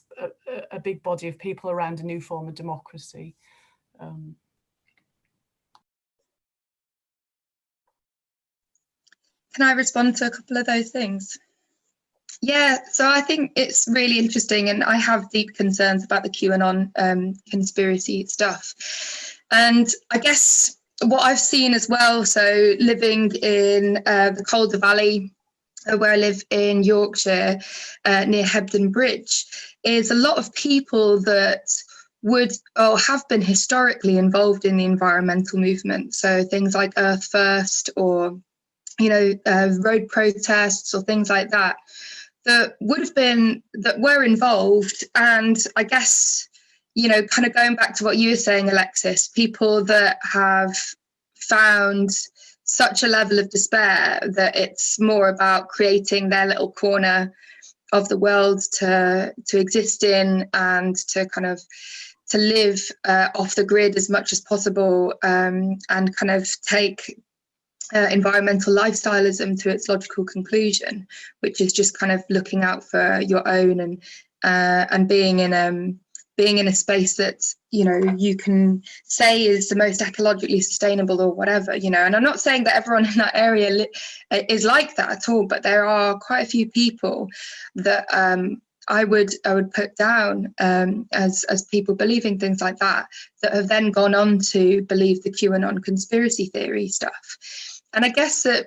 a big body of people around a new form of democracy. Can I respond to a couple of those things? Yeah, so I think it's really interesting, and I have deep concerns about the QAnon conspiracy stuff. And I guess what I've seen as well, so living in the Calder Valley, where I live in Yorkshire, near Hebden Bridge, is a lot of people that would or have been historically involved in the environmental movement. So things like Earth First, or road protests or things like that, that were involved. And I guess, kind of going back to what you were saying, Alexis, people that have found such a level of despair that it's more about creating their little corner of the world to exist in, and to kind of to live off the grid as much as possible, and kind of take environmental lifestyleism to its logical conclusion, which is just kind of looking out for your own, and being in a space that you can say is the most ecologically sustainable or whatever, and I'm not saying that everyone in that area is like that at all, but there are quite a few people that I would put down as people believing things like that have then gone on to believe the QAnon conspiracy theory stuff. And I guess that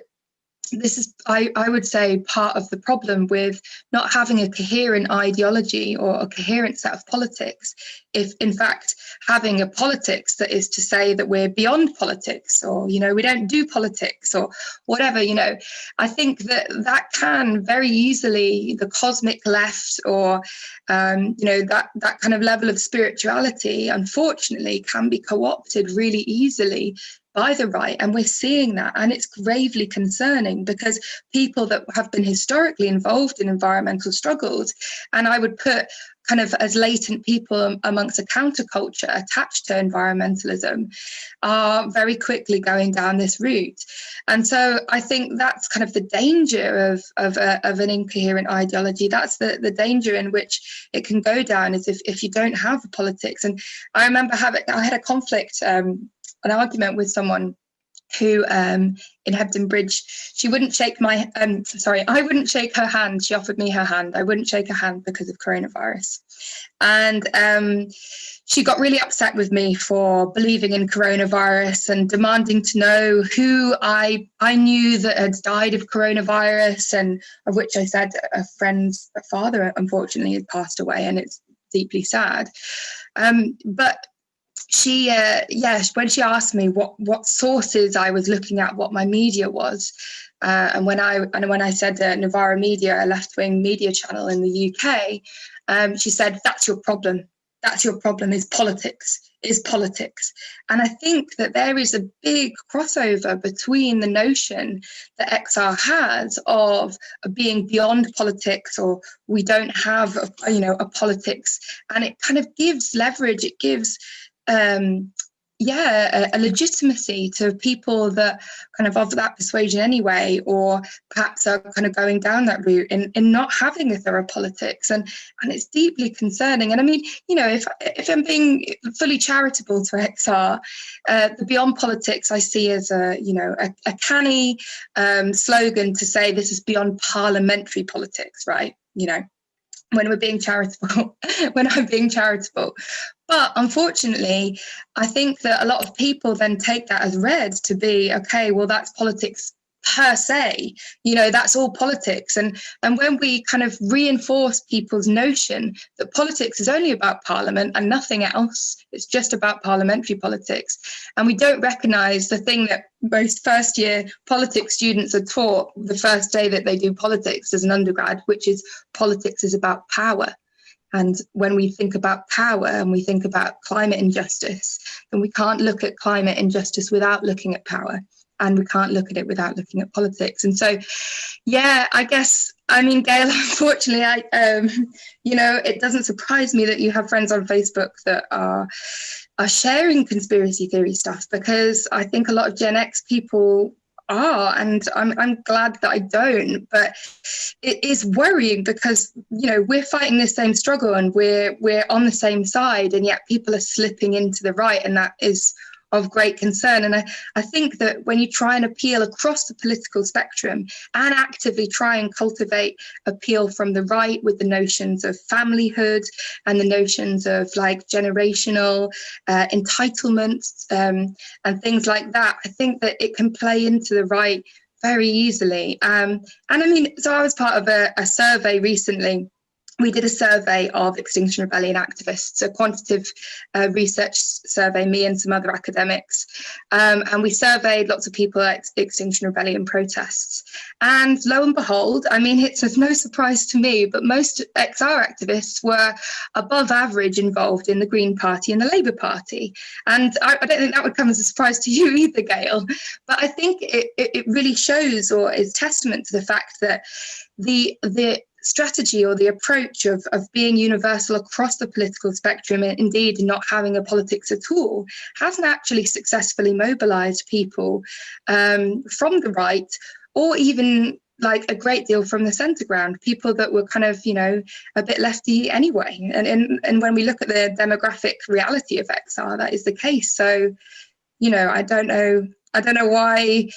this is, I would say, part of the problem with not having a coherent ideology or a coherent set of politics. If, in fact, having a politics that is to say that we're beyond politics, or, we don't do politics, or whatever, I think that can very easily, the cosmic left, or, that kind of level of spirituality, unfortunately, can be co-opted really easily by the right, and we're seeing that, and it's gravely concerning, because people that have been historically involved in environmental struggles, and I would put kind of as latent people amongst a counterculture attached to environmentalism, are very quickly going down this route. And so I think that's kind of the danger of an incoherent ideology. That's the danger in which it can go down, is if you don't have politics. And I remember I had a conflict, an argument with someone who in Hebden Bridge, she wouldn't shake I wouldn't shake her hand. She offered me her hand. I wouldn't shake her hand because of coronavirus. And she got really upset with me for believing in coronavirus and demanding to know who I knew that had died of coronavirus, and of which I said a friend's father, unfortunately, had passed away, and it's deeply sad. But she, when she asked me what sources I was looking at, what my media was, and when I said Novara Media, a left-wing media channel in the UK, she said, "That's your problem. That's your problem. Is politics. And I think that there is a big crossover between the notion that XR has of being beyond politics, or we don't have a politics, and it kind of gives leverage. It gives a legitimacy to people that kind of that persuasion anyway, or perhaps are kind of going down that route in not having a thorough politics, and it's deeply concerning. And I mean, if I'm being fully charitable to XR, the beyond politics I see as a canny slogan to say this is beyond parliamentary politics, right? When we're being charitable, when I'm being charitable. But unfortunately, I think that a lot of people then take that as read to be, okay, well, that's politics per se, that's all politics. And when we kind of reinforce people's notion that politics is only about parliament and nothing else, it's just about parliamentary politics, and we don't recognise the thing that most first year politics students are taught the first day that they do politics as an undergrad, which is politics is about power. And when we think about power and we think about climate injustice, then we can't look at climate injustice without looking at power. And we can't look at it without looking at politics. And so, I guess, I mean, Gail, unfortunately, it doesn't surprise me that you have friends on Facebook that are sharing conspiracy theory stuff, because I think a lot of Gen X people are, and I'm glad that I don't. But it is worrying, because we're fighting the same struggle and we're on the same side, and yet people are slipping into the right, and that is of great concern. And I think that when you try and appeal across the political spectrum and actively try and cultivate appeal from the right with the notions of familyhood and the notions of like generational entitlement and things like that, I think that it can play into the right very easily. And I mean, so I was part of a survey recently. We did a survey of Extinction Rebellion activists, a quantitative research survey, me and some other academics. And we surveyed lots of people at Extinction Rebellion protests. And lo and behold, I mean, it's no surprise to me, but most XR activists were above average involved in the Green Party and the Labour Party. And I don't think that would come as a surprise to you either, Gail. But I think it really shows, or is testament to the fact that the strategy or the approach of being universal across the political spectrum, and indeed not having a politics at all, hasn't actually successfully mobilized people from the right, or even like a great deal from the centre ground, people that were kind of, a bit lefty anyway. And when we look at the demographic reality of XR, that is the case. So, I don't know why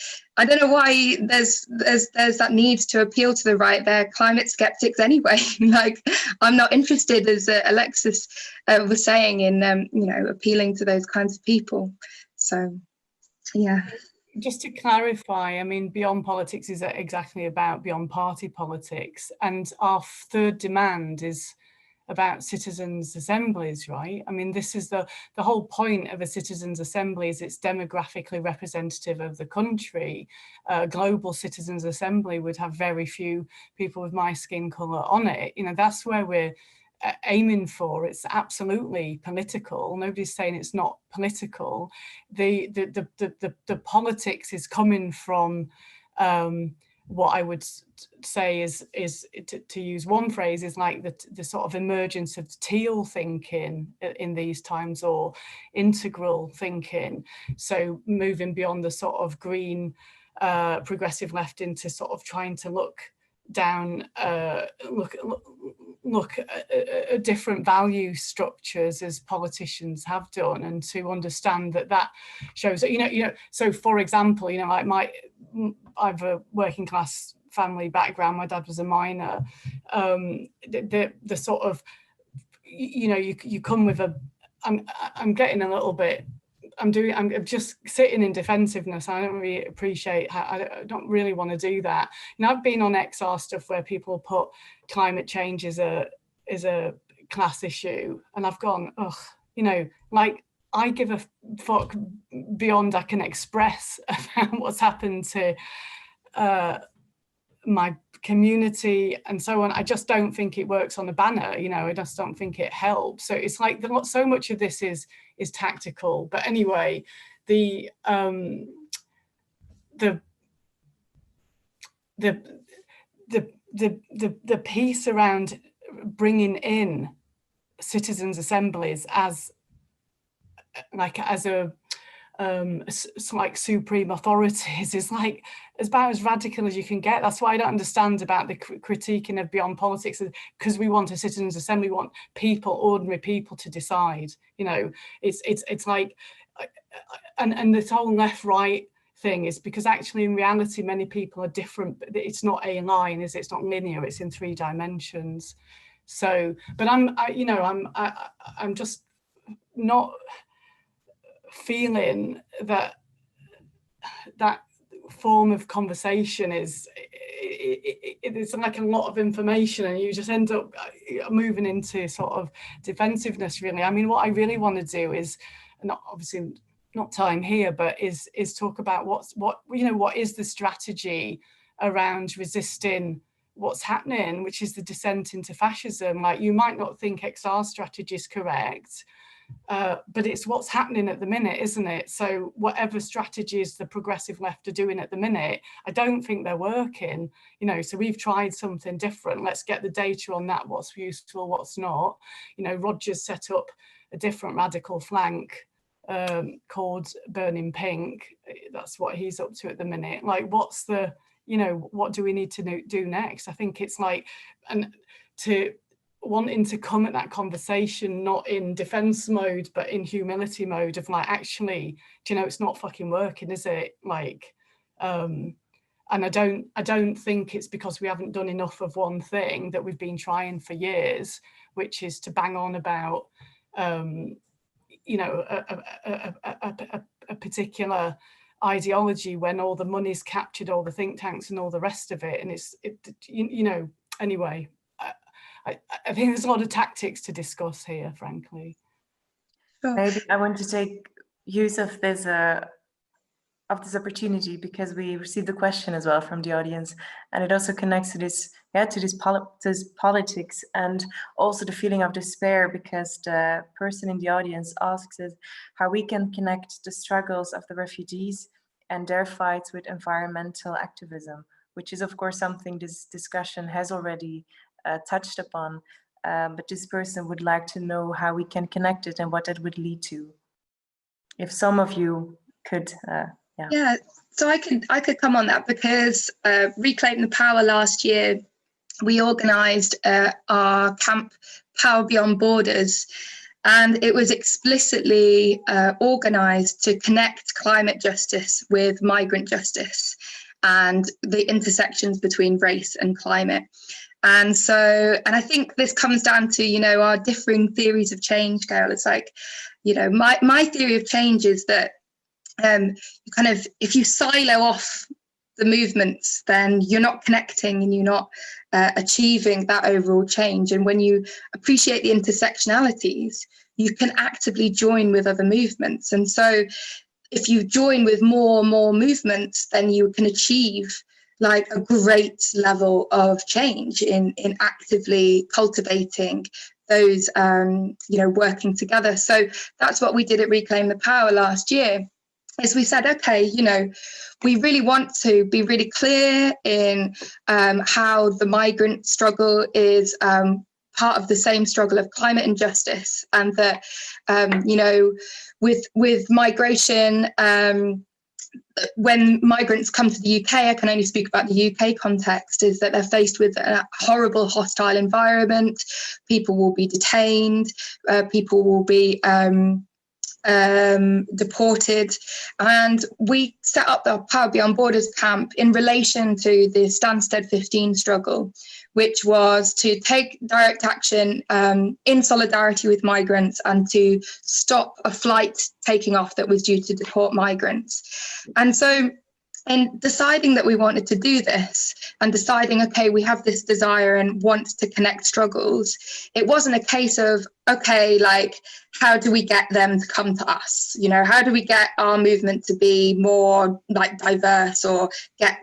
there's that need to appeal to the right. They're climate skeptics anyway. Like, I'm not interested, as Alexis was saying, in appealing to those kinds of people. So, yeah. Just to clarify, I mean, beyond politics is exactly about beyond party politics, and our third demand is about citizens' assemblies, right? I mean, this is the whole point of a citizens' assembly, is it's demographically representative of the country. A global citizens' assembly would have very few people with my skin colour on it. That's where we're aiming for. It's absolutely political. Nobody's saying it's not political. The politics is coming from what I would say is to use one phrase, is like the sort of emergence of teal thinking in these times, or integral thinking. So moving beyond the sort of green progressive left into sort of trying to look down, look at different value structures, as politicians have done, and to understand that shows that, you know, so for example, you know, like I've a working class family background. My dad was a miner. The sort of, you know, you come with a, I'm getting a little bit, I'm just sitting in defensiveness. I don't really appreciate how, I don't really want to do that. You know, I've been on XR stuff where people put climate change as a class issue, and I've gone, ugh, you know, like, I give a fuck beyond I can express about what's happened to my community and so on. I just don't think it works on a banner, you know, I just don't think it helps. So it's like so much of this is tactical. But anyway, the piece around bringing in citizens' assemblies as a like supreme authorities is like about as radical as you can get. That's why I don't understand about the critiquing of beyond politics, because we want a citizens' assembly, we want people, ordinary people, to decide. You know, it's like, and this whole left-right thing is because actually in reality many people are different. It's not a line, is it? It's not linear, it's in 3 dimensions. So, but I'm just not feeling that form of conversation is it's like a lot of information, and you just end up moving into sort of defensiveness, really. I mean, what I really want to do is, not obviously not time here, but is talk about what is the strategy around resisting what's happening, which is the descent into fascism. Like, you might not think XR strategy is correct, but it's what's happening at the minute, isn't it? So whatever strategies the progressive left are doing at the minute, I don't think they're working, you know. So we've tried something different. Let's get the data on that, what's useful, what's not. You know, Roger's set up a different radical flank called Burning Pink. That's what he's up to at the minute. Like, what's the, you know, what do we need to do next? I think it's like, and to wanting to come at that conversation not in defense mode but in humility mode of like, actually, do you know, it's not fucking working, is it? Like, and I don't think it's because we haven't done enough of one thing that we've been trying for years, which is to bang on about you know, a particular ideology when all the money's captured all the think tanks and all the rest of it. And you know, anyway, I think there's a lot of tactics to discuss here, frankly. Maybe I want to take use of this opportunity, because we received the question as well from the audience, and it also connects to this politics, and also the feeling of despair, because the person in the audience asks us how we can connect the struggles of the refugees and their fights with environmental activism, which is of course something this discussion has already touched upon, but this person would like to know how we can connect it and what that would lead to. If some of you could, yeah. So I could come on that, because Reclaim the Power last year, we organised our camp Power Beyond Borders, and it was explicitly organised to connect climate justice with migrant justice and the intersections between race and climate. And I think this comes down to, you know, our differing theories of change, Gail. It's like, you know, my theory of change is that you kind of, if you silo off the movements, then you're not connecting and you're not achieving that overall change. And when you appreciate the intersectionalities, you can actively join with other movements. And so if you join with more movements, then you can achieve like a great level of change in actively cultivating those working together. So that's what we did at Reclaim the Power last year, is we said, okay, we really want to be really clear in how the migrant struggle is part of the same struggle of climate injustice, and that with migration, when migrants come to the UK, I can only speak about the UK context, is that they're faced with a horrible, hostile environment. People will be detained, people will be deported, and we set up the Power Beyond Borders camp in relation to the Stansted 15 struggle, which was to take direct action in solidarity with migrants and to stop a flight taking off that was due to deport migrants. And so in deciding that we wanted to do this and deciding, okay, we have this desire and want to connect struggles, it wasn't a case of, okay, like, how do we get them to come to us? How do we get our movement to be more like diverse, or get,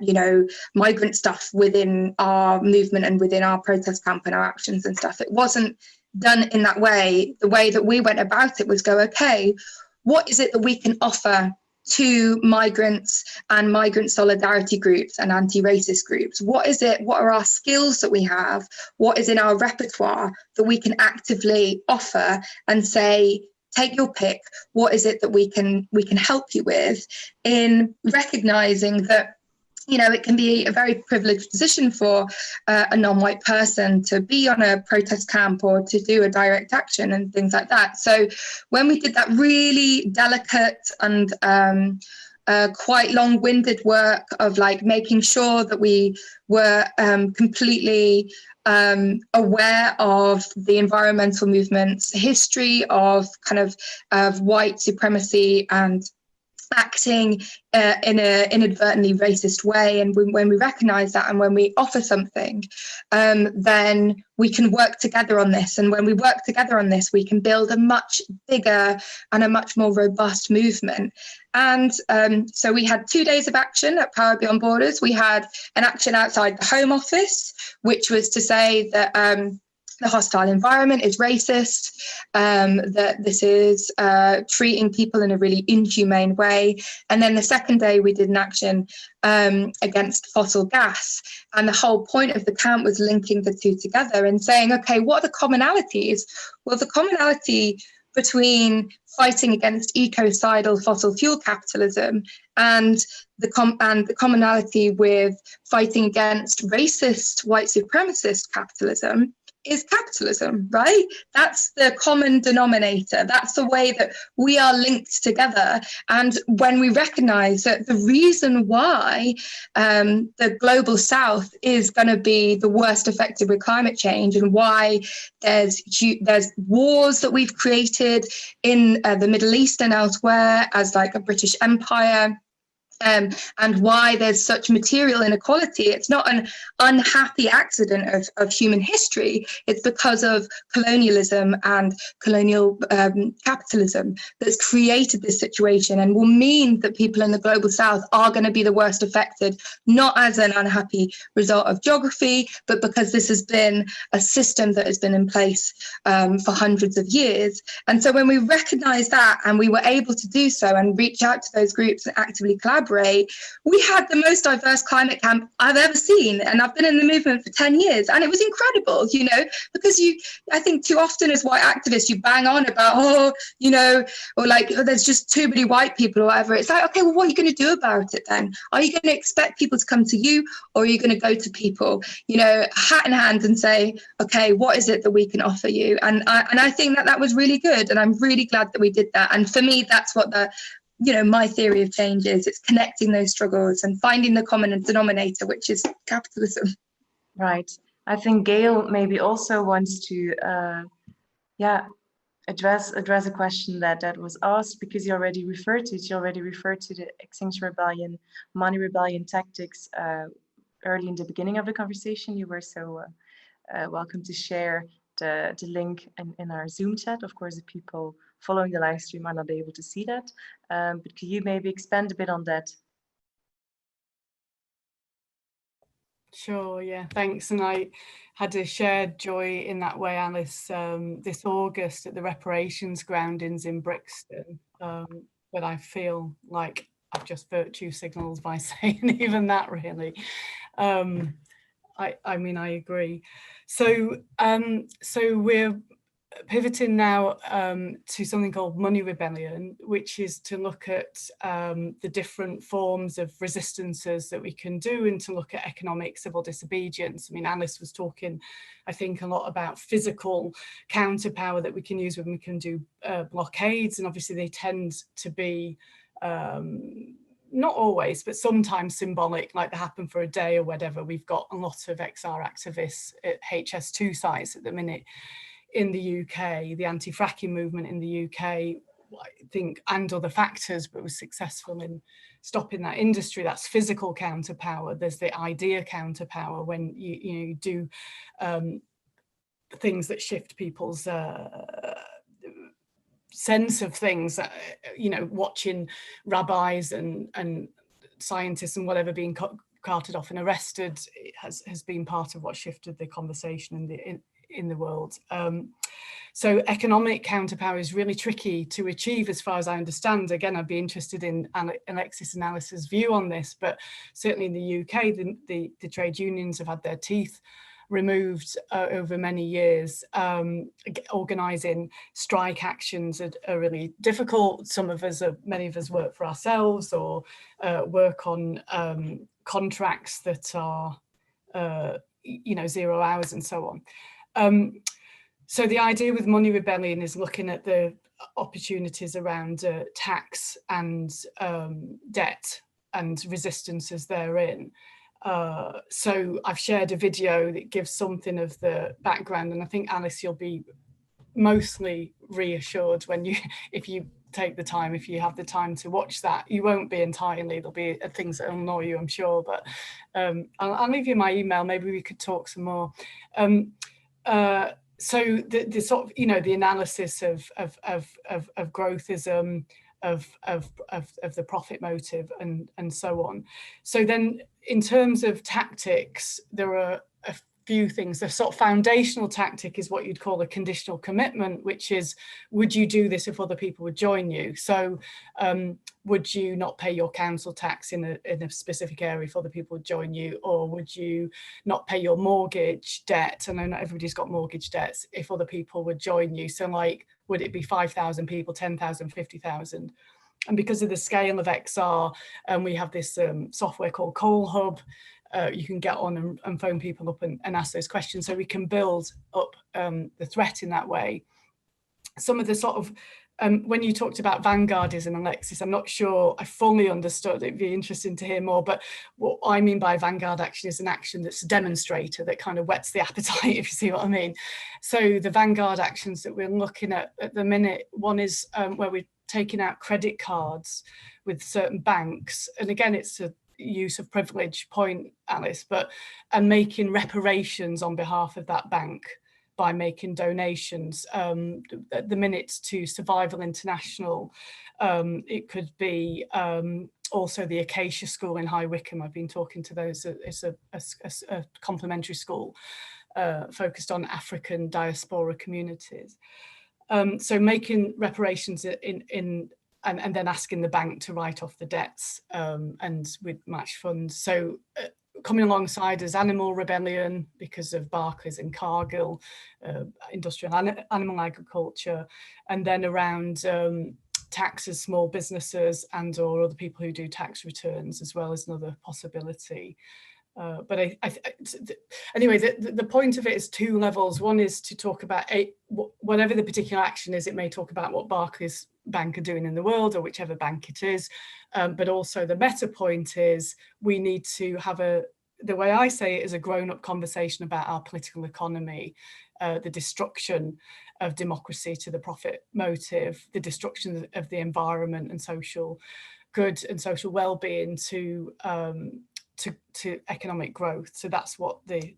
migrant stuff within our movement and within our protest camp and our actions and stuff? It wasn't done in that way. The way that we went about it was go, okay, what is it that we can offer to migrants and migrant solidarity groups and anti-racist groups? What is it? What are our skills that we have? What is in our repertoire that we can actively offer and say, take your pick? What is it that we can help you with, in recognizing that it can be a very privileged position for a non-white person to be on a protest camp or to do a direct action and things like that. So when we did that really delicate and quite long-winded work of like making sure that we were completely aware of the environmental movement's history of of white supremacy and acting in an inadvertently racist way, and when we recognise that and when we offer something, then we can work together on this. And when we work together on this, we can build a much bigger and a much more robust movement. And so we had 2 days of action at Power Beyond Borders. We had an action outside the Home Office, which was to say that the hostile environment is racist, that this is treating people in a really inhumane way. And then the second day we did an action against fossil gas. And the whole point of the camp was linking the two together and saying, okay, what are the commonalities? Well, the commonality between fighting against ecocidal fossil fuel capitalism and the commonality with fighting against racist white supremacist capitalism is capitalism, right? That's the common denominator. That's the way that we are linked together. And when we recognize that the reason why the global south is going to be the worst affected with climate change, and why there's wars that we've created in the Middle East and elsewhere as like a British Empire, and why there's such material inequality, it's not an unhappy accident of human history. It's because of colonialism and colonial capitalism that's created this situation, and will mean that people in the global south are going to be the worst affected, not as an unhappy result of geography, but because this has been a system that has been in place for hundreds of years. And so when we recognize that, and we were able to do so and reach out to those groups and actively collaborate, we had the most diverse climate camp I've ever seen. And I've been in the movement for 10 years, and it was incredible, because I think too often as white activists, you bang on about, or like, there's just too many white people or whatever. It's like, okay, well, what are you going to do about it then? Are you going to expect people to come to you, or are you going to go to people, hat in hand and say, okay, what is it that we can offer you? And I think that was really good. And I'm really glad that we did that. And for me, that's what my theory of change is. It's connecting those struggles and finding the common denominator, which is capitalism. Right. I think Gail maybe also wants to address a question that was asked, because you already referred to the Extinction Rebellion, money rebellion tactics early in the beginning of the conversation. You were so welcome to share the link in our Zoom chat. Of course, the people following the live stream are not able to see that, but could you maybe expand a bit on that? Sure, yeah, thanks. And I had a shared joy in that way, Alice, this August at the Reparations groundings in Brixton. But I feel like I've just virtue signaled by saying even that, really. I mean, I agree. So, so we're pivoting now to something called Money Rebellion, which is to look at the different forms of resistances that we can do and to look at economic civil disobedience. I mean, Alice was talking, I think, a lot about physical counterpower that we can use when we can do blockades, and obviously they tend to be not always, but sometimes symbolic, like they happen for a day or whatever. We've got a lot of XR activists at HS2 sites at the minute in the UK, the anti-fracking movement in the UK, I think, and other factors, but was successful in stopping that industry. That's physical counterpower. There's the idea counterpower when you do things that shift people's sense of things, watching rabbis and scientists and whatever being carted off and arrested has been part of what shifted the conversation in the world. So economic counterpower is really tricky to achieve, as far as I understand. Again, I'd be interested in Alexis and Alice's view on this, but certainly in the UK, the trade unions have had their teeth removed over many years. Organising strike actions are really difficult. Many of us work for ourselves or work on contracts that are 0 hours and so on. So the idea with Money Rebellion is looking at the opportunities around tax and debt and resistances therein. So I've shared a video that gives something of the background, and I think, Alice, you'll be mostly reassured when if you take the time, if you have the time to watch that. You won't be entirely, there'll be things that will annoy you, I'm sure, but I'll leave you my email, maybe we could talk some more. So the sort of, the analysis of growthism, of the profit motive and so on. So then in terms of tactics, there are a few things. The sort of foundational tactic is what you'd call a conditional commitment, which is, would you do this if other people would join you? So would you not pay your council tax in a specific area if other people would join you? Or would you not pay your mortgage debt? I know not everybody's got mortgage debts if other people would join you. So like, would it be 5,000 people, 10,000, 50,000? And because of the scale of XR, we have this software called Coal Hub. You can get on and phone people up and ask those questions. So we can build up the threat in that way. Some of the sort of, when you talked about vanguardism, Alexis, I'm not sure I fully understood. It'd be interesting to hear more, but what I mean by vanguard action is an action that's a demonstrator that kind of whets the appetite, if you see what I mean. So the vanguard actions that we're looking at the minute, one is where we're taking out credit cards with certain banks. And again, it's a use of privilege point, Alice, and making reparations on behalf of that bank by making donations. At the minute to Survival International, it could be also the Acacia School in High Wycombe. I've been talking to those. It's a complementary school focused on African diaspora communities. So making reparations and then asking the bank to write off the debts and with match funds. So coming alongside as Animal Rebellion because of Barclays and Cargill, industrial animal agriculture, and then around taxes, small businesses and or other people who do tax returns as well as another possibility. But anyway, the point of it is two levels. One is to talk about whatever the particular action is. It may talk about what Barclays Bank are doing in the world or whichever bank it is. But also the meta point is we need to have the way I say it is a grown-up conversation about our political economy, the destruction of democracy to the profit motive, the destruction of the environment and social good and social well-being to to economic growth. So that's what the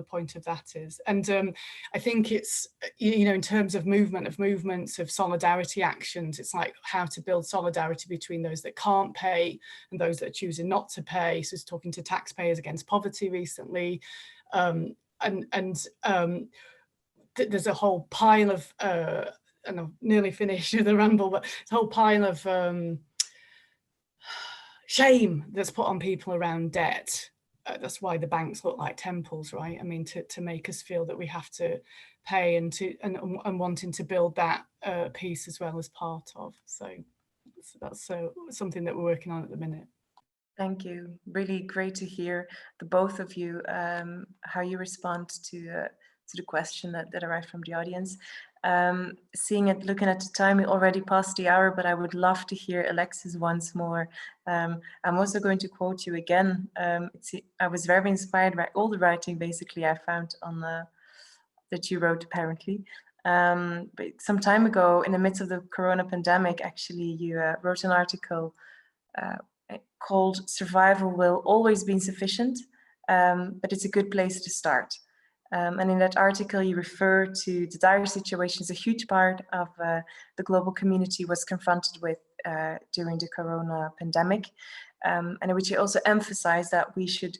point of that is. And I think it's, you know, in terms of movements of solidarity actions, it's like how to build solidarity between those that can't pay and those that are choosing not to pay. So it's talking to taxpayers against poverty recently, there's a whole pile of and I've nearly finished the ramble, but it's a whole pile of shame that's put on people around debt. That's why the banks look like temples, right? I mean, to make us feel that we have to pay and wanting to build that piece as well as part of. So that's something that we're working on at the minute. Thank you. Really great to hear the both of you, how you respond to the question that arrived from the audience. Looking at the time, we already passed the hour, but I would love to hear Alexis once more. I'm also going to quote you again. I was very inspired by all the writing, basically, I found on that you wrote, apparently. But some time ago, in the midst of the Corona pandemic, actually, you wrote an article called "Survival Will Always Be Insufficient, but it's a good place to start." And in that article, you refer to the dire situations a huge part of the global community was confronted with during the Corona pandemic, and in which you also emphasize that we should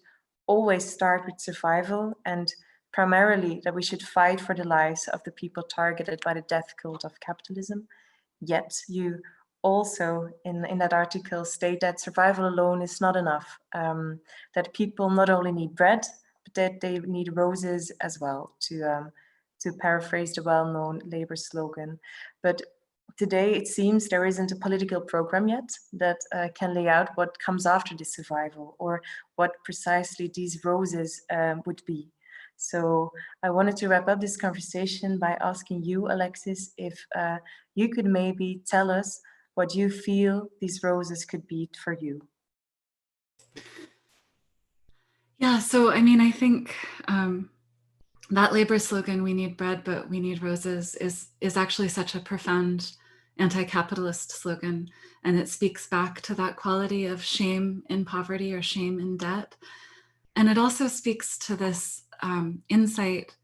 always start with survival, and primarily that we should fight for the lives of the people targeted by the death cult of capitalism. Yet you also in that article state that survival alone is not enough, that people not only need bread, but that they need roses as well, to paraphrase the well-known labor slogan. But today it seems there isn't a political program yet that can lay out what comes after this survival, or what precisely these roses would be. So I wanted to wrap up this conversation by asking you, Alexis, if you could maybe tell us what you feel these roses could be for you. Yeah, so I mean, I think that labor slogan, "We need bread, but we need roses," is actually such a profound anti-capitalist slogan. And it speaks back to that quality of shame in poverty or shame in debt. And it also speaks to this insight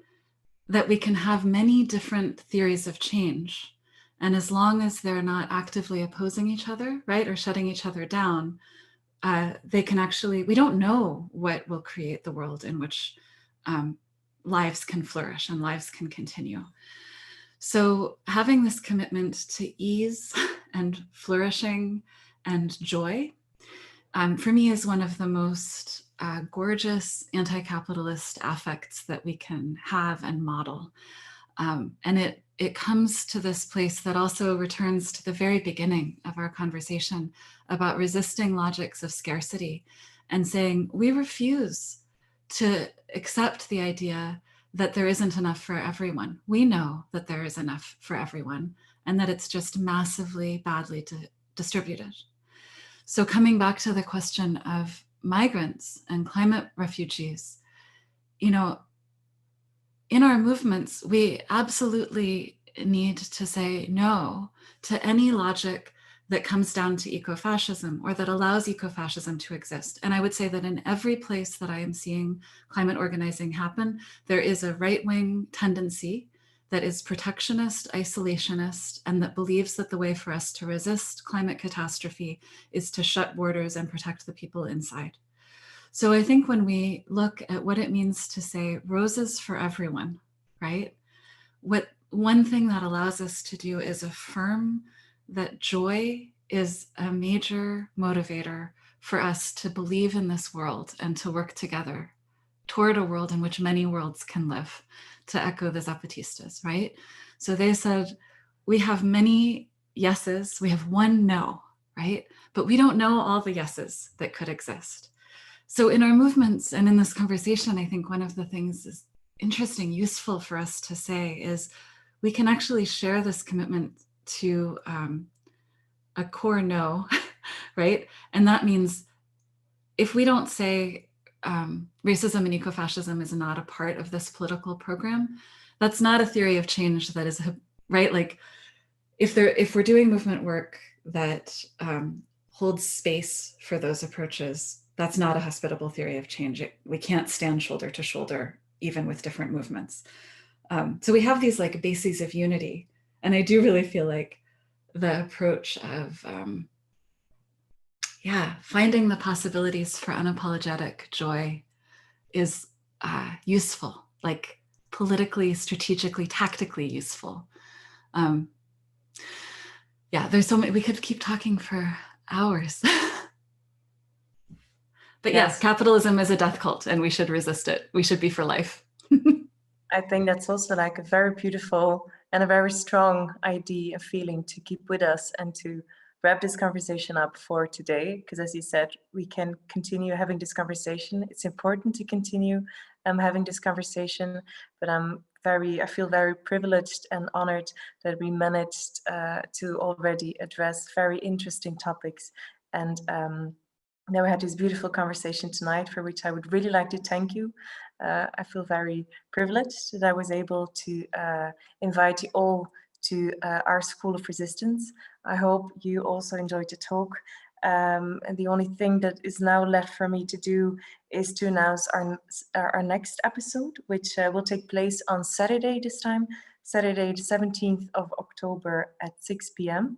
that we can have many different theories of change. And as long as they're not actively opposing each other, right, or shutting each other down, they can actually, we don't know what will create the world in which lives can flourish and lives can continue. So having this commitment to ease and flourishing and joy, for me, is one of the most gorgeous anti-capitalist affects that we can have and model. And it comes to this place that also returns to the very beginning of our conversation about resisting logics of scarcity and saying, we refuse to accept the idea that there isn't enough for everyone. We know that there is enough for everyone and that it's just massively badly distributed. So coming back to the question of migrants and climate refugees, you know, in our movements, we absolutely need to say no to any logic that comes down to ecofascism or that allows ecofascism to exist. And I would say that in every place that I am seeing climate organizing happen, there is a right-wing tendency that is protectionist, isolationist, and that believes that the way for us to resist climate catastrophe is to shut borders and protect the people inside. So I think when we look at what it means to say roses for everyone, right? One thing that allows us to do is affirm that joy is a major motivator for us to believe in this world and to work together toward a world in which many worlds can live, to echo the Zapatistas, right? So they said, we have many yeses, we have one no, right? But we don't know all the yeses that could exist. So in our movements and in this conversation, I think one of the things is interesting, useful for us to say is we can actually share this commitment to a core no, right? And that means if we don't say racism and ecofascism is not a part of this political program, that's not a theory of change that is, right? Like if we're doing movement work that holds space for those approaches, that's not a hospitable theory of change. We can't stand shoulder to shoulder, even with different movements. So we have these like bases of unity. And I do really feel like the approach of, finding the possibilities for unapologetic joy is useful, like politically, strategically, tactically useful. There's so many, we could keep talking for hours. But yes, capitalism is a death cult and we should resist it. We should be for life. I think that's also like a very beautiful and a very strong idea, feeling to keep with us and to wrap this conversation up for today. Because as you said, we can continue having this conversation. It's important to continue having this conversation, but I feel very privileged and honored that we managed to already address very interesting topics. And then we had this beautiful conversation tonight, for which I would really like to thank you. I feel very privileged that I was able to invite you all to our School of Resistance. I hope you also enjoyed the talk. And the only thing that is now left for me to do is to announce our next episode, which will take place on Saturday this time, Saturday the 17th of October at 6 p.m.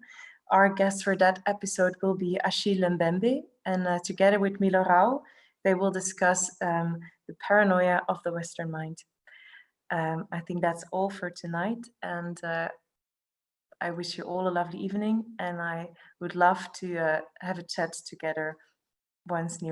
Our guest for that episode will be Achille Mbembe, and together with Milo Rao, they will discuss the paranoia of the Western mind. I think that's all for tonight, and I wish you all a lovely evening, and I would love to have a chat together once near